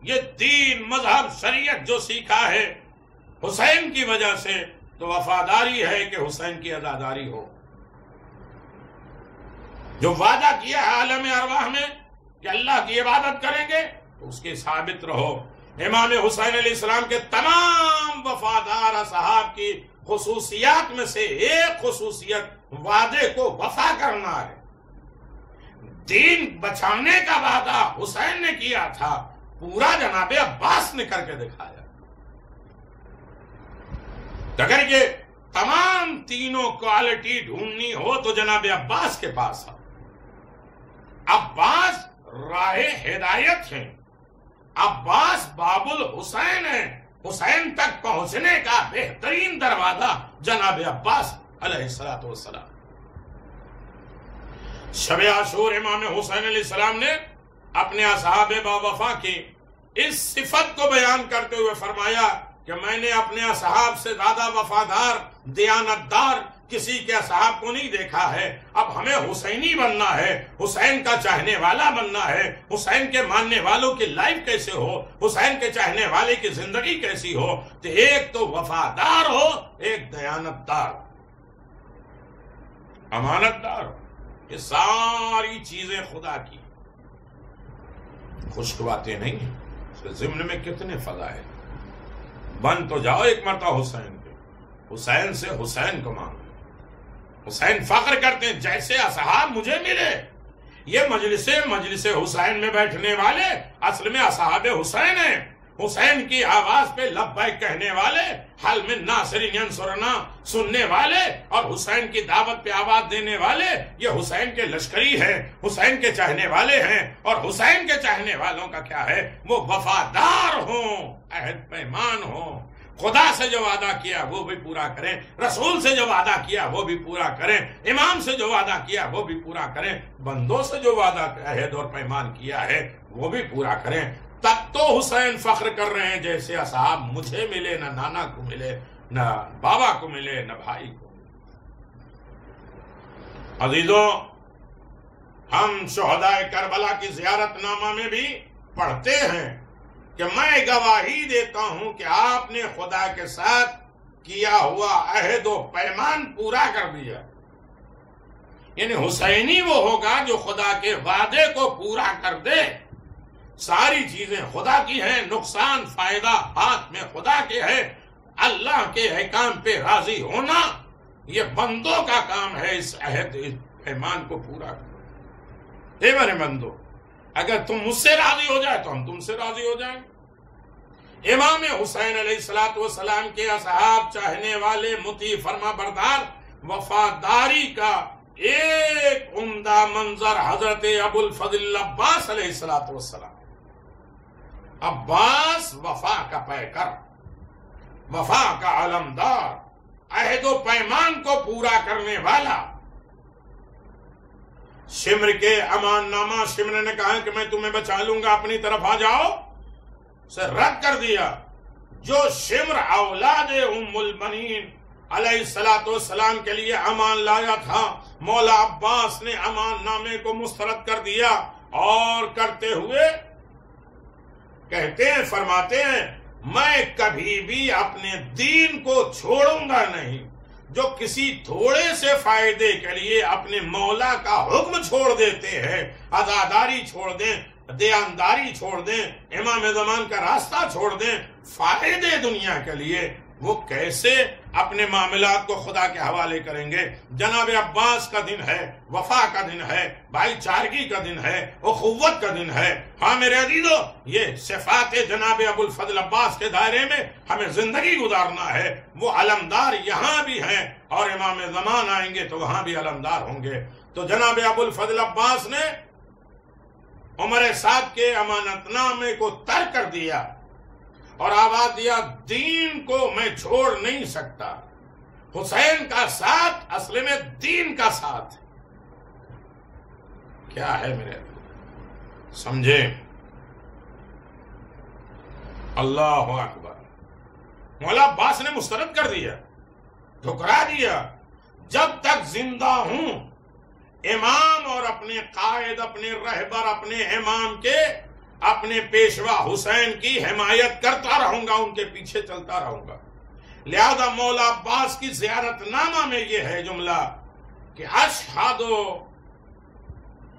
یہ دین، مذہب، شریعت جو سیکھا ہے حسین کی وجہ سے، تو وفاداری ہے کہ حسین کی عزاداری ہو. جو وعدہ کیا ہے عالم ارواح میں کہ اللہ کی عبادت کریں گے تو اس کے ثابت رہو. امام حسین علیہ السلام کے تمام وفادار اصحاب کی خصوصیات میں سے ایک خصوصیت وعدے کو وفا کرنا ہے. دین بچانے کا وعدہ حسین نے کیا تھا، پورا جناب عباس نے کر کے دکھایا. اگر یہ تمام تینوں کوالٹی ڈھونڈنی ہو تو جناب عباس کے پاس ہے. عباس راہ ہدایت ہیں، عباس باب الحسین ہیں. حسین تک پہنچنے کا بہترین دروازہ جناب عباس علیہ السلام. شب عاشور امام حسین علیہ السلام نے اپنے اصحاب با وفا کی اس صفت کو بیان کرتے ہوئے فرمایا کہ میں نے اپنے اصحاب سے زیادہ وفادار دیانتدار کسی کے اصحاب کو نہیں دیکھا ہے. اب ہمیں حسینی بننا ہے، حسین کا چاہنے والا بننا ہے. حسین کے ماننے والوں کی لائف کیسے ہو، حسین کے چاہنے والے کی زندگی کیسی ہو؟ تو ایک تو وفادار ہو، ایک دیانتدار، امانتدار. یہ ساری چیزیں خدا کی خشک باتیں نہیں ہیں. اس کے ضمن میں کتنے فضائل. بن تو جاؤ ایک مرتبہ حسین کے، حسین سے حسین کو مانگو. حسین فخر کرتے ہیں جیسے اصحاب مجھے ملے. یہ مجلس حسین میں بیٹھنے والے اصل میں اصحاب حسین ہیں. حسین کی آواز پہ لبیک کہنے والے، حل من ناصر ینصرنا سننے والے اور حسین کی دعوت پہ آواز دینے والے، یہ حسین کے لشکری ہیں، حسین کے چاہنے والے ہیں. اور حسین کے چاہنے والوں کا کیا ہے؟ وہ وفادار ہوں، عہد پیمان ہوں. خدا سے جو وعدہ کیا وہ بھی پورا کریں، رسول سے جو وعدہ کیا وہ بھی پورا کریں، امام سے جو وعدہ کیا وہ بھی پورا کریں، بندوں سے جو وعدہ عہد اور پیمان کیا ہے وہ بھی پورا کریں. تب تو حسین فخر کر رہے ہیں جیسے اصحاب مجھے ملے، نہ نانا کو ملے، نہ بابا کو ملے، نہ بھائی کو. عزیزوں، ہم شہدائے کربلا کی زیارت نامہ میں بھی پڑھتے ہیں کہ میں گواہی دیتا ہوں کہ آپ نے خدا کے ساتھ کیا ہوا عہد و پیمان پورا کر دیا. یعنی حسینی وہ ہوگا جو خدا کے وعدے کو پورا کر دے. ساری چیزیں خدا کی ہیں، نقصان فائدہ ہاتھ میں خدا کے ہے. اللہ کے احکام پہ راضی ہونا یہ بندوں کا کام ہے. اس عہد اس پیمان کو پورا کرو. اے میرے بندو، اگر تم مجھ سے راضی ہو جائے تو ہم تم سے راضی ہو جائیں. امام حسین علیہ السلام کے اصحاب، چاہنے والے، مطیع فرما بردار، وفاداری کا ایک عمدہ منظر حضرت ابو الفضل عباس علیہ السلام. عباس وفا کا پیکر، وفا کا علمدار، عہد و پیمان کو پورا کرنے والا. شمر کے امان نامہ، شمر نے کہا کہ میں تمہیں بچا لوں گا، اپنی طرف آ جاؤ، سے رد کر دیا. جو شمر اولاد ام البنین علیہ السلام کے لیے امان لایا تھا، مولا عباس نے امان نامے کو مسترد کر دیا اور کرتے ہوئے کہتے ہیں، فرماتے ہیں، میں کبھی بھی اپنے دین کو چھوڑوں گا نہیں. جو کسی تھوڑے سے فائدے کے لیے اپنے مولا کا حکم چھوڑ دیتے ہیں، عزاداری چھوڑ دیں، دیانتداری چھوڑ دیں، امام زمان کا راستہ چھوڑ دیں فائدے دنیا کے لیے، وہ کیسے اپنے معاملات کو خدا کے حوالے کریں گے؟ جناب عباس کا دن ہے، وفا کا دن ہے، بھائی چارگی کا دن ہے، اخوت کا دن ہے. ہاں میرے عزیزو، یہ صفات جناب ابو الفضل عباس کے دائرے میں ہمیں زندگی گزارنا ہے. وہ علمدار یہاں بھی ہیں اور امام زمان آئیں گے تو وہاں بھی علمدار ہوں گے. تو جناب ابو الفضل عباس نے عمر سعد کے امانت نامے کو ترک کر دیا اور آواز دیا، دین کو میں چھوڑ نہیں سکتا. حسین کا ساتھ اصل میں دین کا ساتھ کیا ہے میرے سمجھے؟ اللہ اکبر. مولا عباس نے مسترد کر دیا، ٹھکرا دیا. جب تک زندہ ہوں امام اور اپنے قائد، اپنے رہبر، اپنے امام کے، اپنے پیشوا حسین کی حمایت کرتا رہوں گا، ان کے پیچھے چلتا رہوں گا. لہذا مولا عباس کی زیارت نامہ میں یہ ہے جملہ کہ اشہد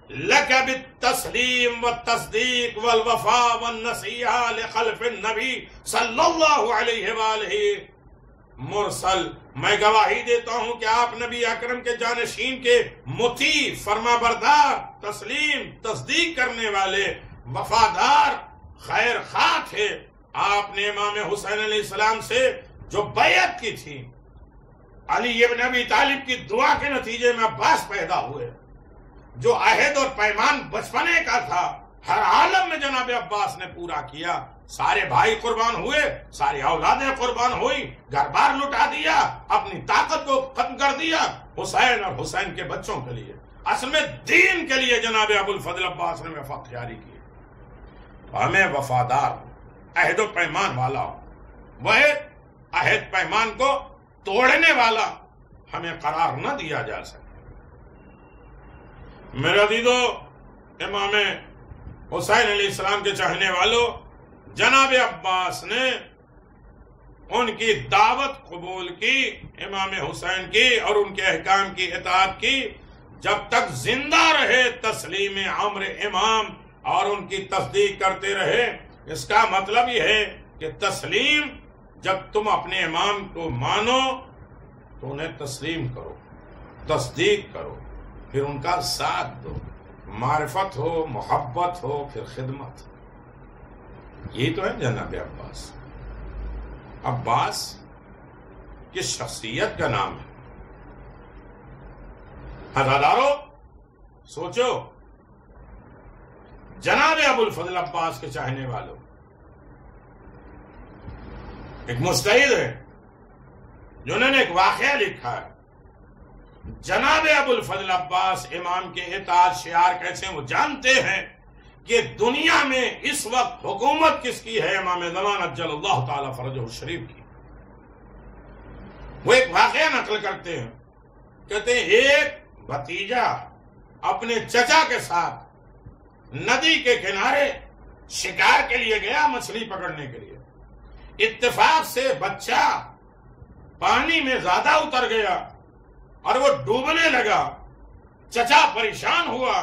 لک بالتسلیم والتصدیق والوفاء والنصیحہ لخلف النبی صلی اللہ علیہ وآلہ مرسل، میں گواہی دیتا ہوں کہ آپ نبی اکرم کے جانشین کے مطیع، فرما بردار، تسلیم، تصدیق کرنے والے، وفادار، خیر خواہ تھے۔ آپ نے امام حسین علیہ السلام سے جو بیعت کی تھی، علی ابن ابی طالب کی دعا کے نتیجے میں عباس پیدا ہوئے، جو عہد اور پیمان بچپنے کا تھا، ہر عالم میں جناب عباس نے پورا کیا۔ سارے بھائی قربان ہوئے، ساری اولادیں قربان ہوئی، گھر بار لٹا دیا، اپنی طاقت کو ختم کر دیا حسین اور حسین کے بچوں کے لیے، اصل میں دین کے لیے جناب ابو الفضل عباس نے وفا اختیاری کی۔ ہمیں وفادار، عہد و پیمان والا، وہ عہد پیمان کو توڑنے والا ہمیں قرار نہ دیا جا سکے۔ میرے عزیزو، امام حسین علیہ السلام کے چاہنے والوں، جناب عباس نے ان کی دعوت قبول کی، امام حسین کی اور ان کے احکام کی اطاعت کی، جب تک زندہ رہے تسلیم امر امام اور ان کی تصدیق کرتے رہے۔ اس کا مطلب یہ ہے کہ تسلیم، جب تم اپنے امام کو مانو تو انہیں تسلیم کرو، تصدیق کرو، پھر ان کا ساتھ دو، معرفت ہو، محبت ہو، پھر خدمت ہو۔ یہی تو ہے جناب عباس۔ عباس کس شخصیت کا نام ہے؟ عزادارو سوچو، جناب ابو الفضل عباس کے چاہنے والوں، ایک مجتہد ہے جنہوں نے ایک واقعہ لکھا ہے، جناب ابو الفضل عباس امام کے اطاعت شعار کیسے وہ جانتے ہیں کہ دنیا میں اس وقت حکومت کس کی ہے؟ امام زمان عجل اللہ تعالی فرجہ الشریف کی۔ وہ ایک واقعہ نقل کرتے ہیں، کہتے ہیں ایک بھتیجا اپنے چچا کے ساتھ ندی کے کنارے شکار کے لیے گیا، مچھلی پکڑنے کے لیے۔ اتفاق سے بچہ پانی میں زیادہ اتر گیا اور وہ ڈوبنے لگا۔ چچا پریشان ہوا،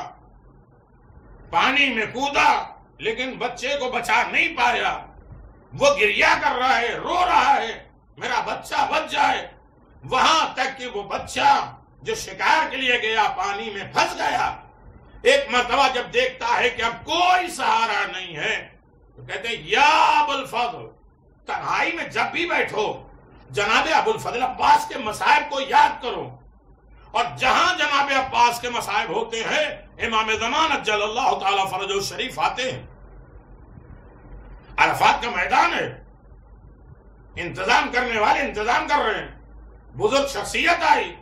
پانی میں کودا، لیکن بچے کو بچا نہیں پایا۔ وہ گریہ کر رہا ہے، رو رہا ہے، میرا بچہ بچ جائے۔ وہاں تک کہ وہ بچہ جو شکار کے لیے گیا پانی میں پھنس گیا۔ ایک مرتبہ جب دیکھتا ہے کہ اب کوئی سہارا نہیں ہے تو کہتے ہیں یا ابو الفضل، تنہائی میں جب بھی بیٹھو جناب ابو الفضل عباس کے مصائب کو یاد کرو، اور جہاں جناب عباس کے مصائب ہوتے ہیں امام زمان عجل اللہ تعالی فرجہ الشریف آتے ہیں۔ عرفات کا میدان ہے، انتظام کرنے والے انتظام کر رہے ہیں۔ بزرگ شخصیت آئی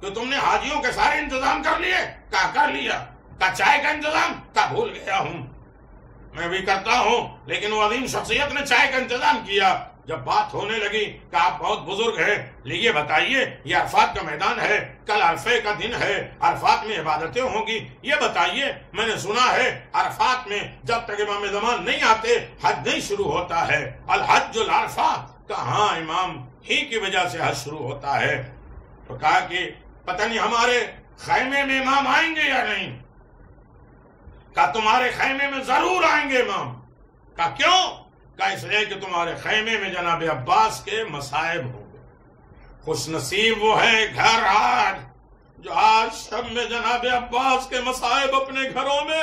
کہ تم نے حاجیوں کے سارے انتظام کر لیے؟ کہا کر لیا۔ کہا چائے کا انتظام؟ کہا بھول گیا ہوں، میں بھی کرتا ہوں، لیکن وہ عظیم شخصیت نے چائے کا انتظام کیا۔ جب بات ہونے لگی کہ آپ بہت بزرگ ہیں، لیے بتائیے یہ عرفات کا میدان ہے، کل عرفے کا دن ہے، عرفات میں عبادتیں ہوں گی، یہ بتائیے میں نے سنا ہے عرفات میں جب تک امام زمان نہیں آتے حج نہیں شروع ہوتا ہے، الحج العرفات۔ کہاں امام ہی کی وجہ سے حج شروع ہوتا ہے۔ تو کہا کہ پتہ نہیں ہمارے خیمے میں امام آئیں گے یا نہیں۔ کہا تمہارے خیمے میں ضرور آئیں گے امام۔ کہا کیوں؟ کہا اس لیے کہ تمہارے خیمے میں جناب عباس کے مصائب ہوں گے۔ خوش نصیب وہ ہے گھر آج جو آج شب میں جناب عباس کے مصائب اپنے گھروں میں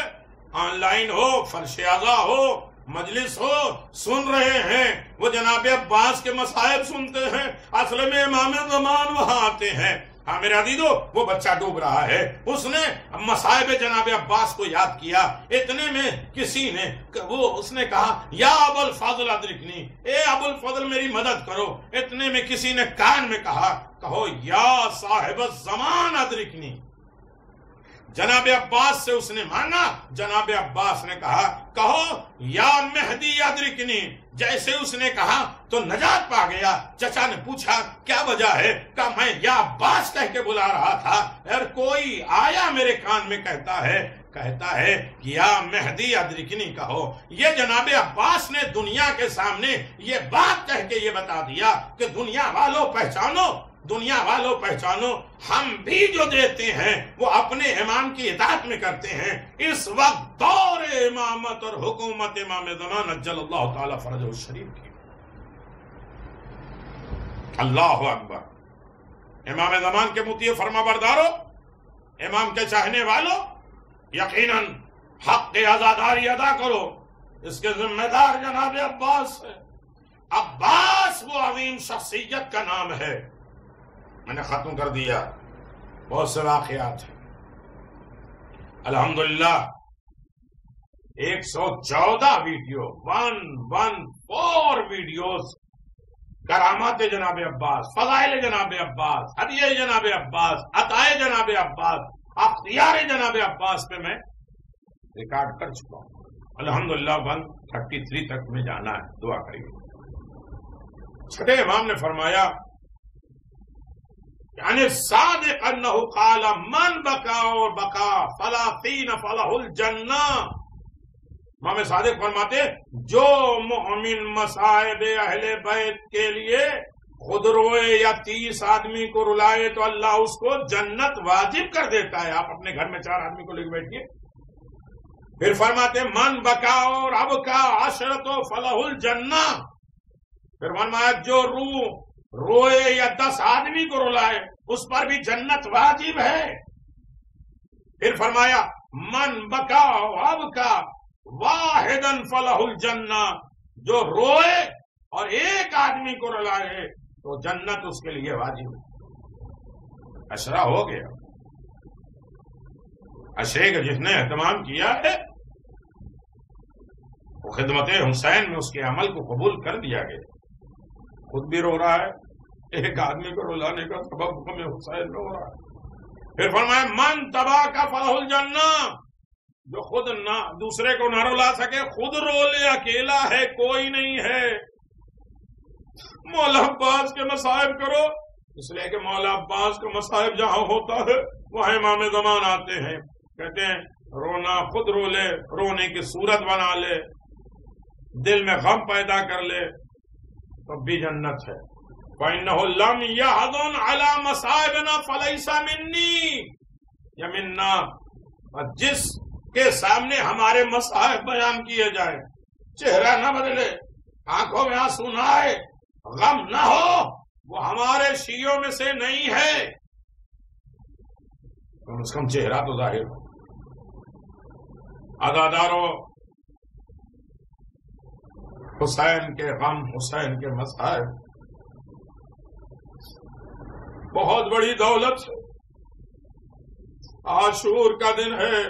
آن لائن ہو، فرش اعضا ہو، مجلس ہو، سن رہے ہیں۔ وہ جناب عباس کے مصائب سنتے ہیں، اصل میں امام زمان وہاں آتے ہیں۔ ہاں میرے عزیزو، وہ بچہ ڈوب رہا ہے، اس نے مصائب جناب عباس کو یاد کیا۔ اتنے میں کسی نے اس نے کہا یا ابو الفضل ادرکنی، اے ابو الفضل میری مدد کرو۔ اتنے میں کسی نے کان میں کہا، کہو یا صاحب الزمان ادرکنی۔ جناب عباس سے اس نے مانگا، جناب عباس نے کہا کہو یا مہدی ادرکنی۔ جیسے اس نے کہا تو نجات پا گیا۔ چچا نے پوچھا کیا وجہ ہے؟ کہا میں یا عباس کہہ کے بلا رہا تھا، اور کوئی آیا میرے کان میں کہتا ہے کہتا ہے یا مہدی ادرکنی کہو. یہ جناب عباس نے دنیا کے سامنے یہ بات کہہ کے یہ بتا دیا کہ دنیا والوں پہچانو، دنیا والوں پہچانو، ہم بھی جو دیتے ہیں وہ اپنے امام کی اطاعت میں کرتے ہیں. اس وقت دور امامت اور حکومت امام زمان اجل اللہ تعالی فرجہ الشریف کی. اللہ اکبر. امام زمان کے مطیع فرما بردارو، امام کے چاہنے والوں، یقیناً حق عزاداری ادا کرو. اس کے ذمہ دار جناب عباس ہے. عباس وہ عظیم شخصیت کا نام ہے. میں نے ختم کر دیا. بہت سے واقعات ہیں الحمدللہ. 114 ویڈیو 114 ویڈیوز کرامات جناب عباس، فضائل جناب عباس، ہدیہ جناب عباس، عطائے جناب عباس، اختیار جناب عباس پہ میں ریکارڈ کر چکا ہوں. الحمدللہ 133 تک میں جانا ہے. دعا کریے. چھٹے امام نے فرمایا یعنی صادق انہ قال من بکا اور بکا فلاطین فلہ الجنہ. امام صادق فرماتے جو مومن مصائب اہل بیت کے لیے خود روئے یا 30 آدمی کو رلائے تو اللہ اس کو جنت واجب کر دیتا ہے. آپ اپنے گھر میں 4 آدمی کو لے کے بیٹھیے. پھر فرماتے من بکا اور اب کا عشرت فلہ الجنہ. پھر فرمایا جو روئے یا 10 آدمی کو رلائے اس پر بھی جنت واجب ہے. پھر فرمایا من بکا اب کا واحدن فلہ الجنہ. جو روئے اور 1 آدمی کو رلائے تو جنت اس کے لیے واجب ہے. عشرہ ہو گیا. عشرے کا جس نے اہتمام کیا ہے وہ خدمت حسین میں اس کے عمل کو قبول کر دیا گیا. خود بھی رو رہا ہے، 1 آدمی کو رلانے کا سبب ہمیں حسین میں ہو رہا ہے. پھر فرمایا من تباہ کا فلہ الجنہ. جو خود نہ دوسرے کو نہ رلا سکے، خود رو لے، اکیلا ہے، کوئی نہیں ہے. مولا عباس کے مصائب کرو، اس لیے کہ مولا عباس کا مصائب جہاں ہوتا ہے وہاں امام زمان آتے ہیں. کہتے ہیں رونا خود رو لے، رونے کی صورت بنا لے، دل میں غم پیدا کر لے تب بھی جنت ہے. فَإِنَّهُ لَمْ يَحْزُنْ عَلَى مَصَائِبِنَا فَلَيْسَ مِنِّي يَمِنَّا. جس کے سامنے ہمارے مصائب بیان کیے جائے، چہرہ نہ بدلے، آنکھوں میں آنسو نہ آئے، غم نہ ہو، وہ ہمارے شیعوں میں سے نہیں ہے. کم از کم چہرہ تو ظاہر ہو. عزادارو، حسین کے غم، حسین کے مصائب بہت بڑی دولت ہے. عاشور کا دن ہے،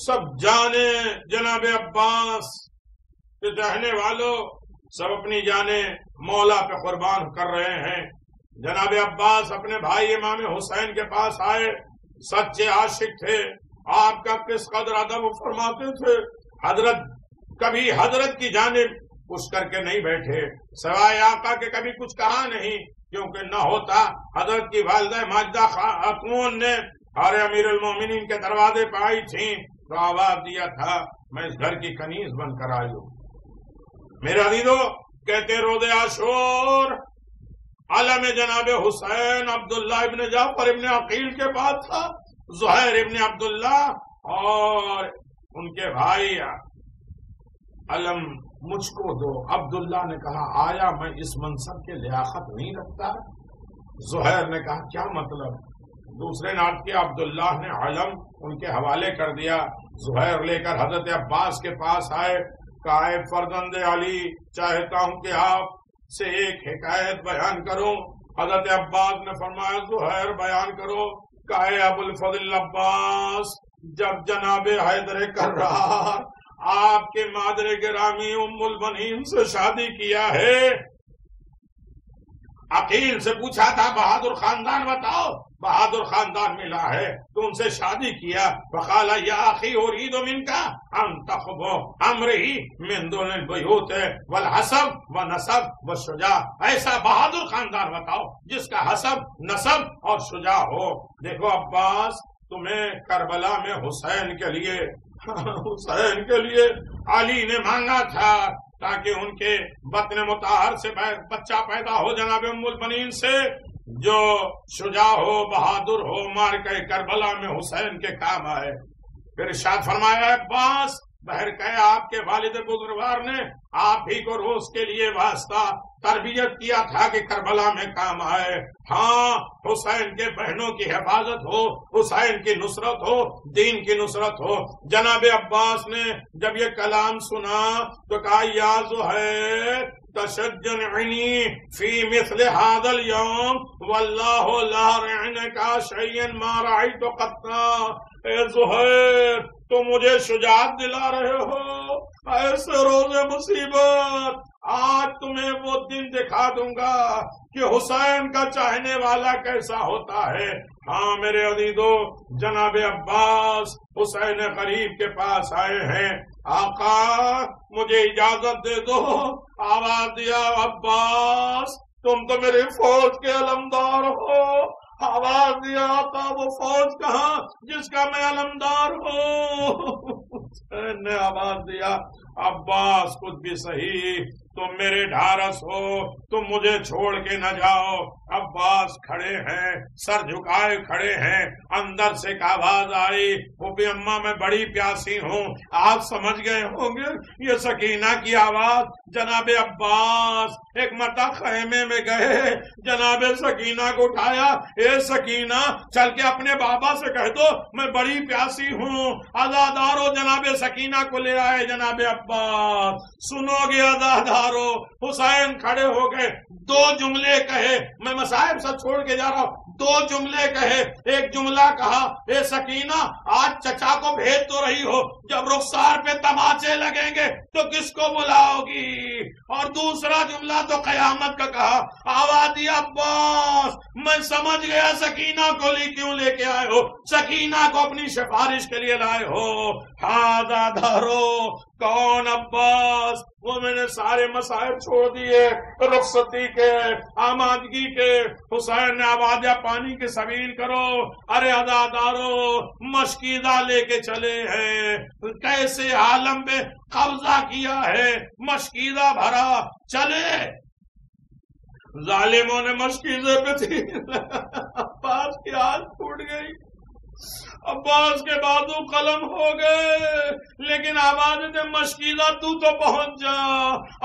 سب جانے جناب عباس کے چاہنے والوں سب اپنی جانیں مولا پہ قربان کر رہے ہیں. جناب عباس اپنے بھائی امام حسین کے پاس آئے، سچے عاشق تھے. آپ کا کس قدر ادب فرماتے تھے. حضرت کبھی حضرت کی جانب کچھ کر کے نہیں بیٹھے، سوائے آقا کے کبھی کچھ کہا نہیں، کیونکہ نہ ہوتا حضرت کی والدہ ماجدہ خاتون نے اور امیر المومنین کے دروازے پہ آئی تھیں تو آواز دیا تھا میں اس گھر کی کنیز بن کر آئی ہوں. میرے عزیزو، کہتے روز عاشور علم جناب حسین عبداللہ ابن جعفر ابن عقیل کے پاس تھا. زہیر ابن عبداللہ اور ان کے بھائی علم مجھ کو دو. عبداللہ نے کہا آیا میں اس منصب کے لیاقت نہیں رکھتا؟ زہیر نے کہا کیا مطلب؟ دوسرے نے عرض کیا عبداللہ نے علم ان کے حوالے کر دیا. زہیر لے کر حضرت عباس کے پاس آئے، کہا اے فرزند علی، چاہتا ہوں کہ آپ سے ایک حکایت بیان کروں. حضرت عباس نے فرمایا زہیر بیان کرو. کہا اے ابو الفضل عباس، جب جناب حیدر کرار آپ کے مادر گرامی ام البنین سے شادی کیا ہے، عقیل سے پوچھا تھا بہادر خاندان بتاؤ، بہادر خاندان ملا ہے تو ان سے شادی کیا. فقال یا اخی اريد منك ان تخبو امرhi من دون البيوت والحسب والنسب والشجاع. ایسا بہادر خاندان بتاؤ جس کا حسب، نسب اور شجاع ہو. دیکھو عباس، تمہیں کربلا میں حسین کے لیے علی نے مانگا تھا تاکہ ان کے بطن مطہر سے بچہ پیدا ہو جناب ام البنین سے، جو شجاع ہو، بہادر ہو، معرکہ کربلا میں حسین کے کام آئے۔ پھر ارشاد فرمایا عباس بہر کہ آپ کے والد بزرگوار نے آپ ہی کو روز کے لیے واسطہ تربیت کیا تھا کہ کربلا میں کام آئے۔ ہاں، حسین کے بہنوں کی حفاظت ہو، حسین کی نصرت ہو، دین کی نصرت ہو۔ جناب عباس نے جب یہ کلام سنا تو کہا یا زہیر تشجنعنی فی مثل هذا اليوم واللہ لا رعنک شیئا ما رعیت قطا۔ اے زہیر، تم مجھے شجاعت دلا رہے ہو ایسے روز مصیبت، آج تمہیں وہ دن دکھا دوں گا کہ حسین کا چاہنے والا کیسا ہوتا ہے۔ ہاں میرے عزیزو، جناب عباس حسین غریب کے پاس آئے ہیں۔ آقا مجھے اجازت دے دو۔ آواز دیا عباس تم تو میری فوج کے علمدار ہو۔ آواز دیا آقا وہ فوج کہاں جس کا میں علمدار ہوں؟ حسین نے آواز دیا عباس کچھ بھی صحیح، تم میرے ڈھارس ہو، تم مجھے چھوڑ کے نہ جاؤ۔ عباس کھڑے ہیں، سر جھکائے کھڑے ہیں۔ اندر سے ایک آواز آئی، پھوپھی اماں میں بڑی پیاسی ہوں۔ آپ سمجھ گئے ہوں گے یہ سکینہ کی آواز۔ جناب عباس ایک مرتبہ خیمے میں گئے، جناب سکینہ کو اٹھایا، اے سکینہ چل کے اپنے بابا سے کہہ دو میں بڑی پیاسی ہوں۔ عزادارو جناب سکینہ کو لے آئے جناب عباس۔ سنو گے عزادارو، حسین کھڑے ہو گئے، دو جملے کہے، میں مصائب سب چھوڑ کے جا رہا ہوں، دو جملے کہے۔ ایک جملہ کہا اے سکینہ آج چچا کو بھیج تو رہی ہو، جب رخسار پہ تماچے لگیں گے تو کس کو بلاؤ گی؟ اور دوسرا جملہ تو قیامت کا کہا۔ آواز دیا عباس میں سمجھ گیا سکینہ کو کیوں لے کے آئے ہو، سکینہ کو اپنی سفارش کے لیے لائے ہو۔ ہاں دادارو کون عباس؟ وہ میں نے سارے مسائل چھوڑ دیے، رخصتی کے، آمادگی کے۔ حسین نے آواز دیا پانی کی سبیل کرو۔ ارے عزادارو مشکیزہ لے کے چلے ہیں، کیسے عالم پہ قبضہ کیا ہے، مشکیزہ بھرا چلے۔ ظالموں نے مشکیزے پہ تھی، عباس کی ہاتھ پھوٹ گئی، عباس کے بازو قلم ہو گئے، لیکن آواز نے مشکیزہ تو پہنچ جا۔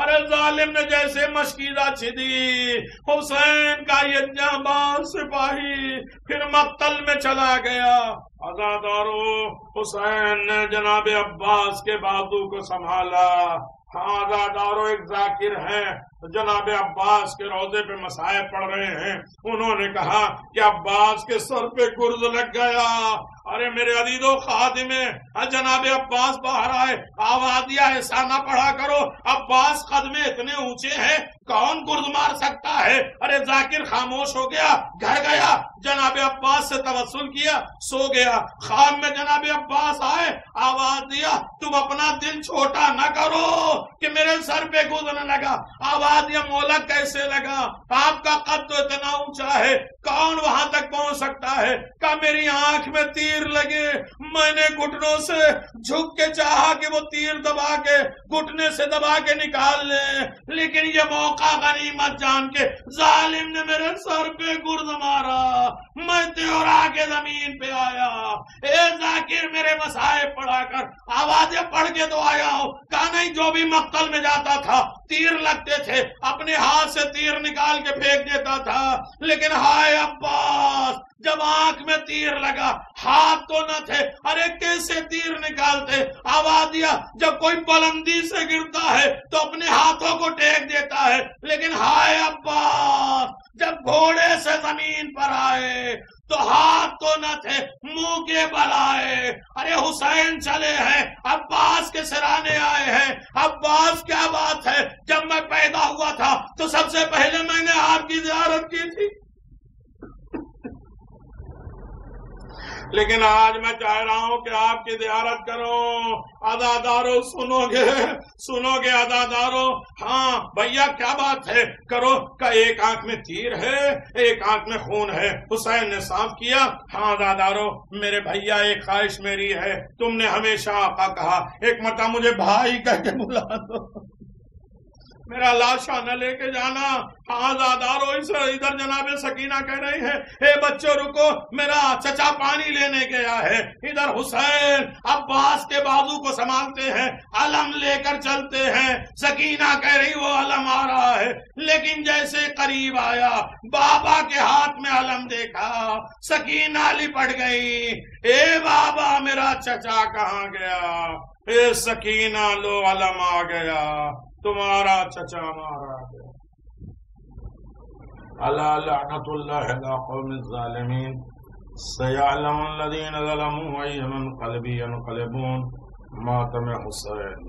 ارے ظالم نے جیسے مشکیزہ چھدی، حسین کا یہ جانباز سپاہی پھر مقتل میں چلا گیا۔ عزادارو حسین نے جناب عباس کے بازو کو سنبھالا۔ ہاں عزادارو ایک ذاکر ہیں جناب عباس کے روضے پہ مسائل پڑھ رہے ہیں، انہوں نے کہا کہ عباس کے سر پہ گرز لگ گیا۔ ارے میرے عزیزو خادمے جناب عباس باہر آئے، آواز دیا ایسا نہ پڑھا کرو، عباس قدمے اتنے اونچے ہیں کون گرز مار سکتا ہے؟ ارے ذاکر خاموش ہو گیا، گھر گیا، جناب عباس سے توسل کیا، سو گیا۔ خواب میں جناب عباس آئے، آواز دیا تم اپنا دل چھوٹا نہ کرو کہ میرے سر پہ گرز نہ لگا۔ آواز دیا مولا کیسے لگا؟ آپ کا قد تو اتنا اونچا ہے، کون وہاں تک پہنچ سکتا ہے؟ کہ میری آنکھ میں تیر لگے، میں نے گھٹنوں سے جھک کے چاہا کہ وہ تیر دبا کے گھٹنے سے دبا کے نکال لیں، لیکن یہ موقع غنیمت جان کے ظالم نے میرے سر پہ گرز مارا، میں تیورا کے زمین پہ آیا۔ اے ذاکر میرے مسائب پڑھا کر، آوازیں پڑھ کے تو آیا ہوں۔ کہا نہیں، جو بھی مقتل میں جاتا تھا تیر لگتے تھے، اپنے ہاتھ سے تیر نکال کے پھینک دیتا تھا، لیکن ہائے عباس جب آنکھ میں تیر لگا ہاتھ تو نہ تھے، ارے کیسے تیر نکالتے؟ آواز دیا جب کوئی بلندی سے گرتا ہے تو اپنے ہاتھوں کو ٹیک دیتا ہے، لیکن ہائے عباس جب گھوڑے سے زمین پر آئے تو ہاتھ تو نہ تھے، منہ کے بل آئے۔ ارے حسین چلے ہیں، عباس کے سرانے آئے ہیں۔ عباس کیا بات ہے، جب میں پیدا ہوا تھا تو سب سے پہلے میں نے آپ کی زیارت کی تھی، لیکن آج میں چاہ رہا ہوں کہ آپ کی زیارت کروں. عزادارو سنو گے عزادارو؟ ہاں بھیا کیا بات ہے؟ کرو. کہ ایک آنکھ میں تیر ہے، ایک آنکھ میں خون ہے. حسین نے صاف کیا. ہاں عزادارو میرے بھیا، ایک خواہش میری ہے، تم نے ہمیشہ آقا کہا، ایک مرتبہ مجھے بھائی کہہ کے بلا دو، میرا لاشا نہ لے کے جانا. ہاں زادارو ادھر جناب سکینہ کہہ رہی ہے، اے بچوں رکو، میرا چچا پانی لینے گیا ہے. ادھر حسین عباس کے بازو کو سنبھالتے ہیں، علم لے کر چلتے ہیں. سکینہ کہہ رہی وہ علم آ رہا ہے، لیکن جیسے قریب آیا بابا کے ہاتھ میں علم دیکھا، سکینہ لپٹ گئی. اے بابا میرا چچا کہاں گیا؟ اے سکینہ لو علم آ گیا، تمہارا چچا مارا گیا. الا لعنت اللہ علی قوم الظالمین سیعلم الذین ظلموا ای منقلب ینقلبون. ماتم حسین.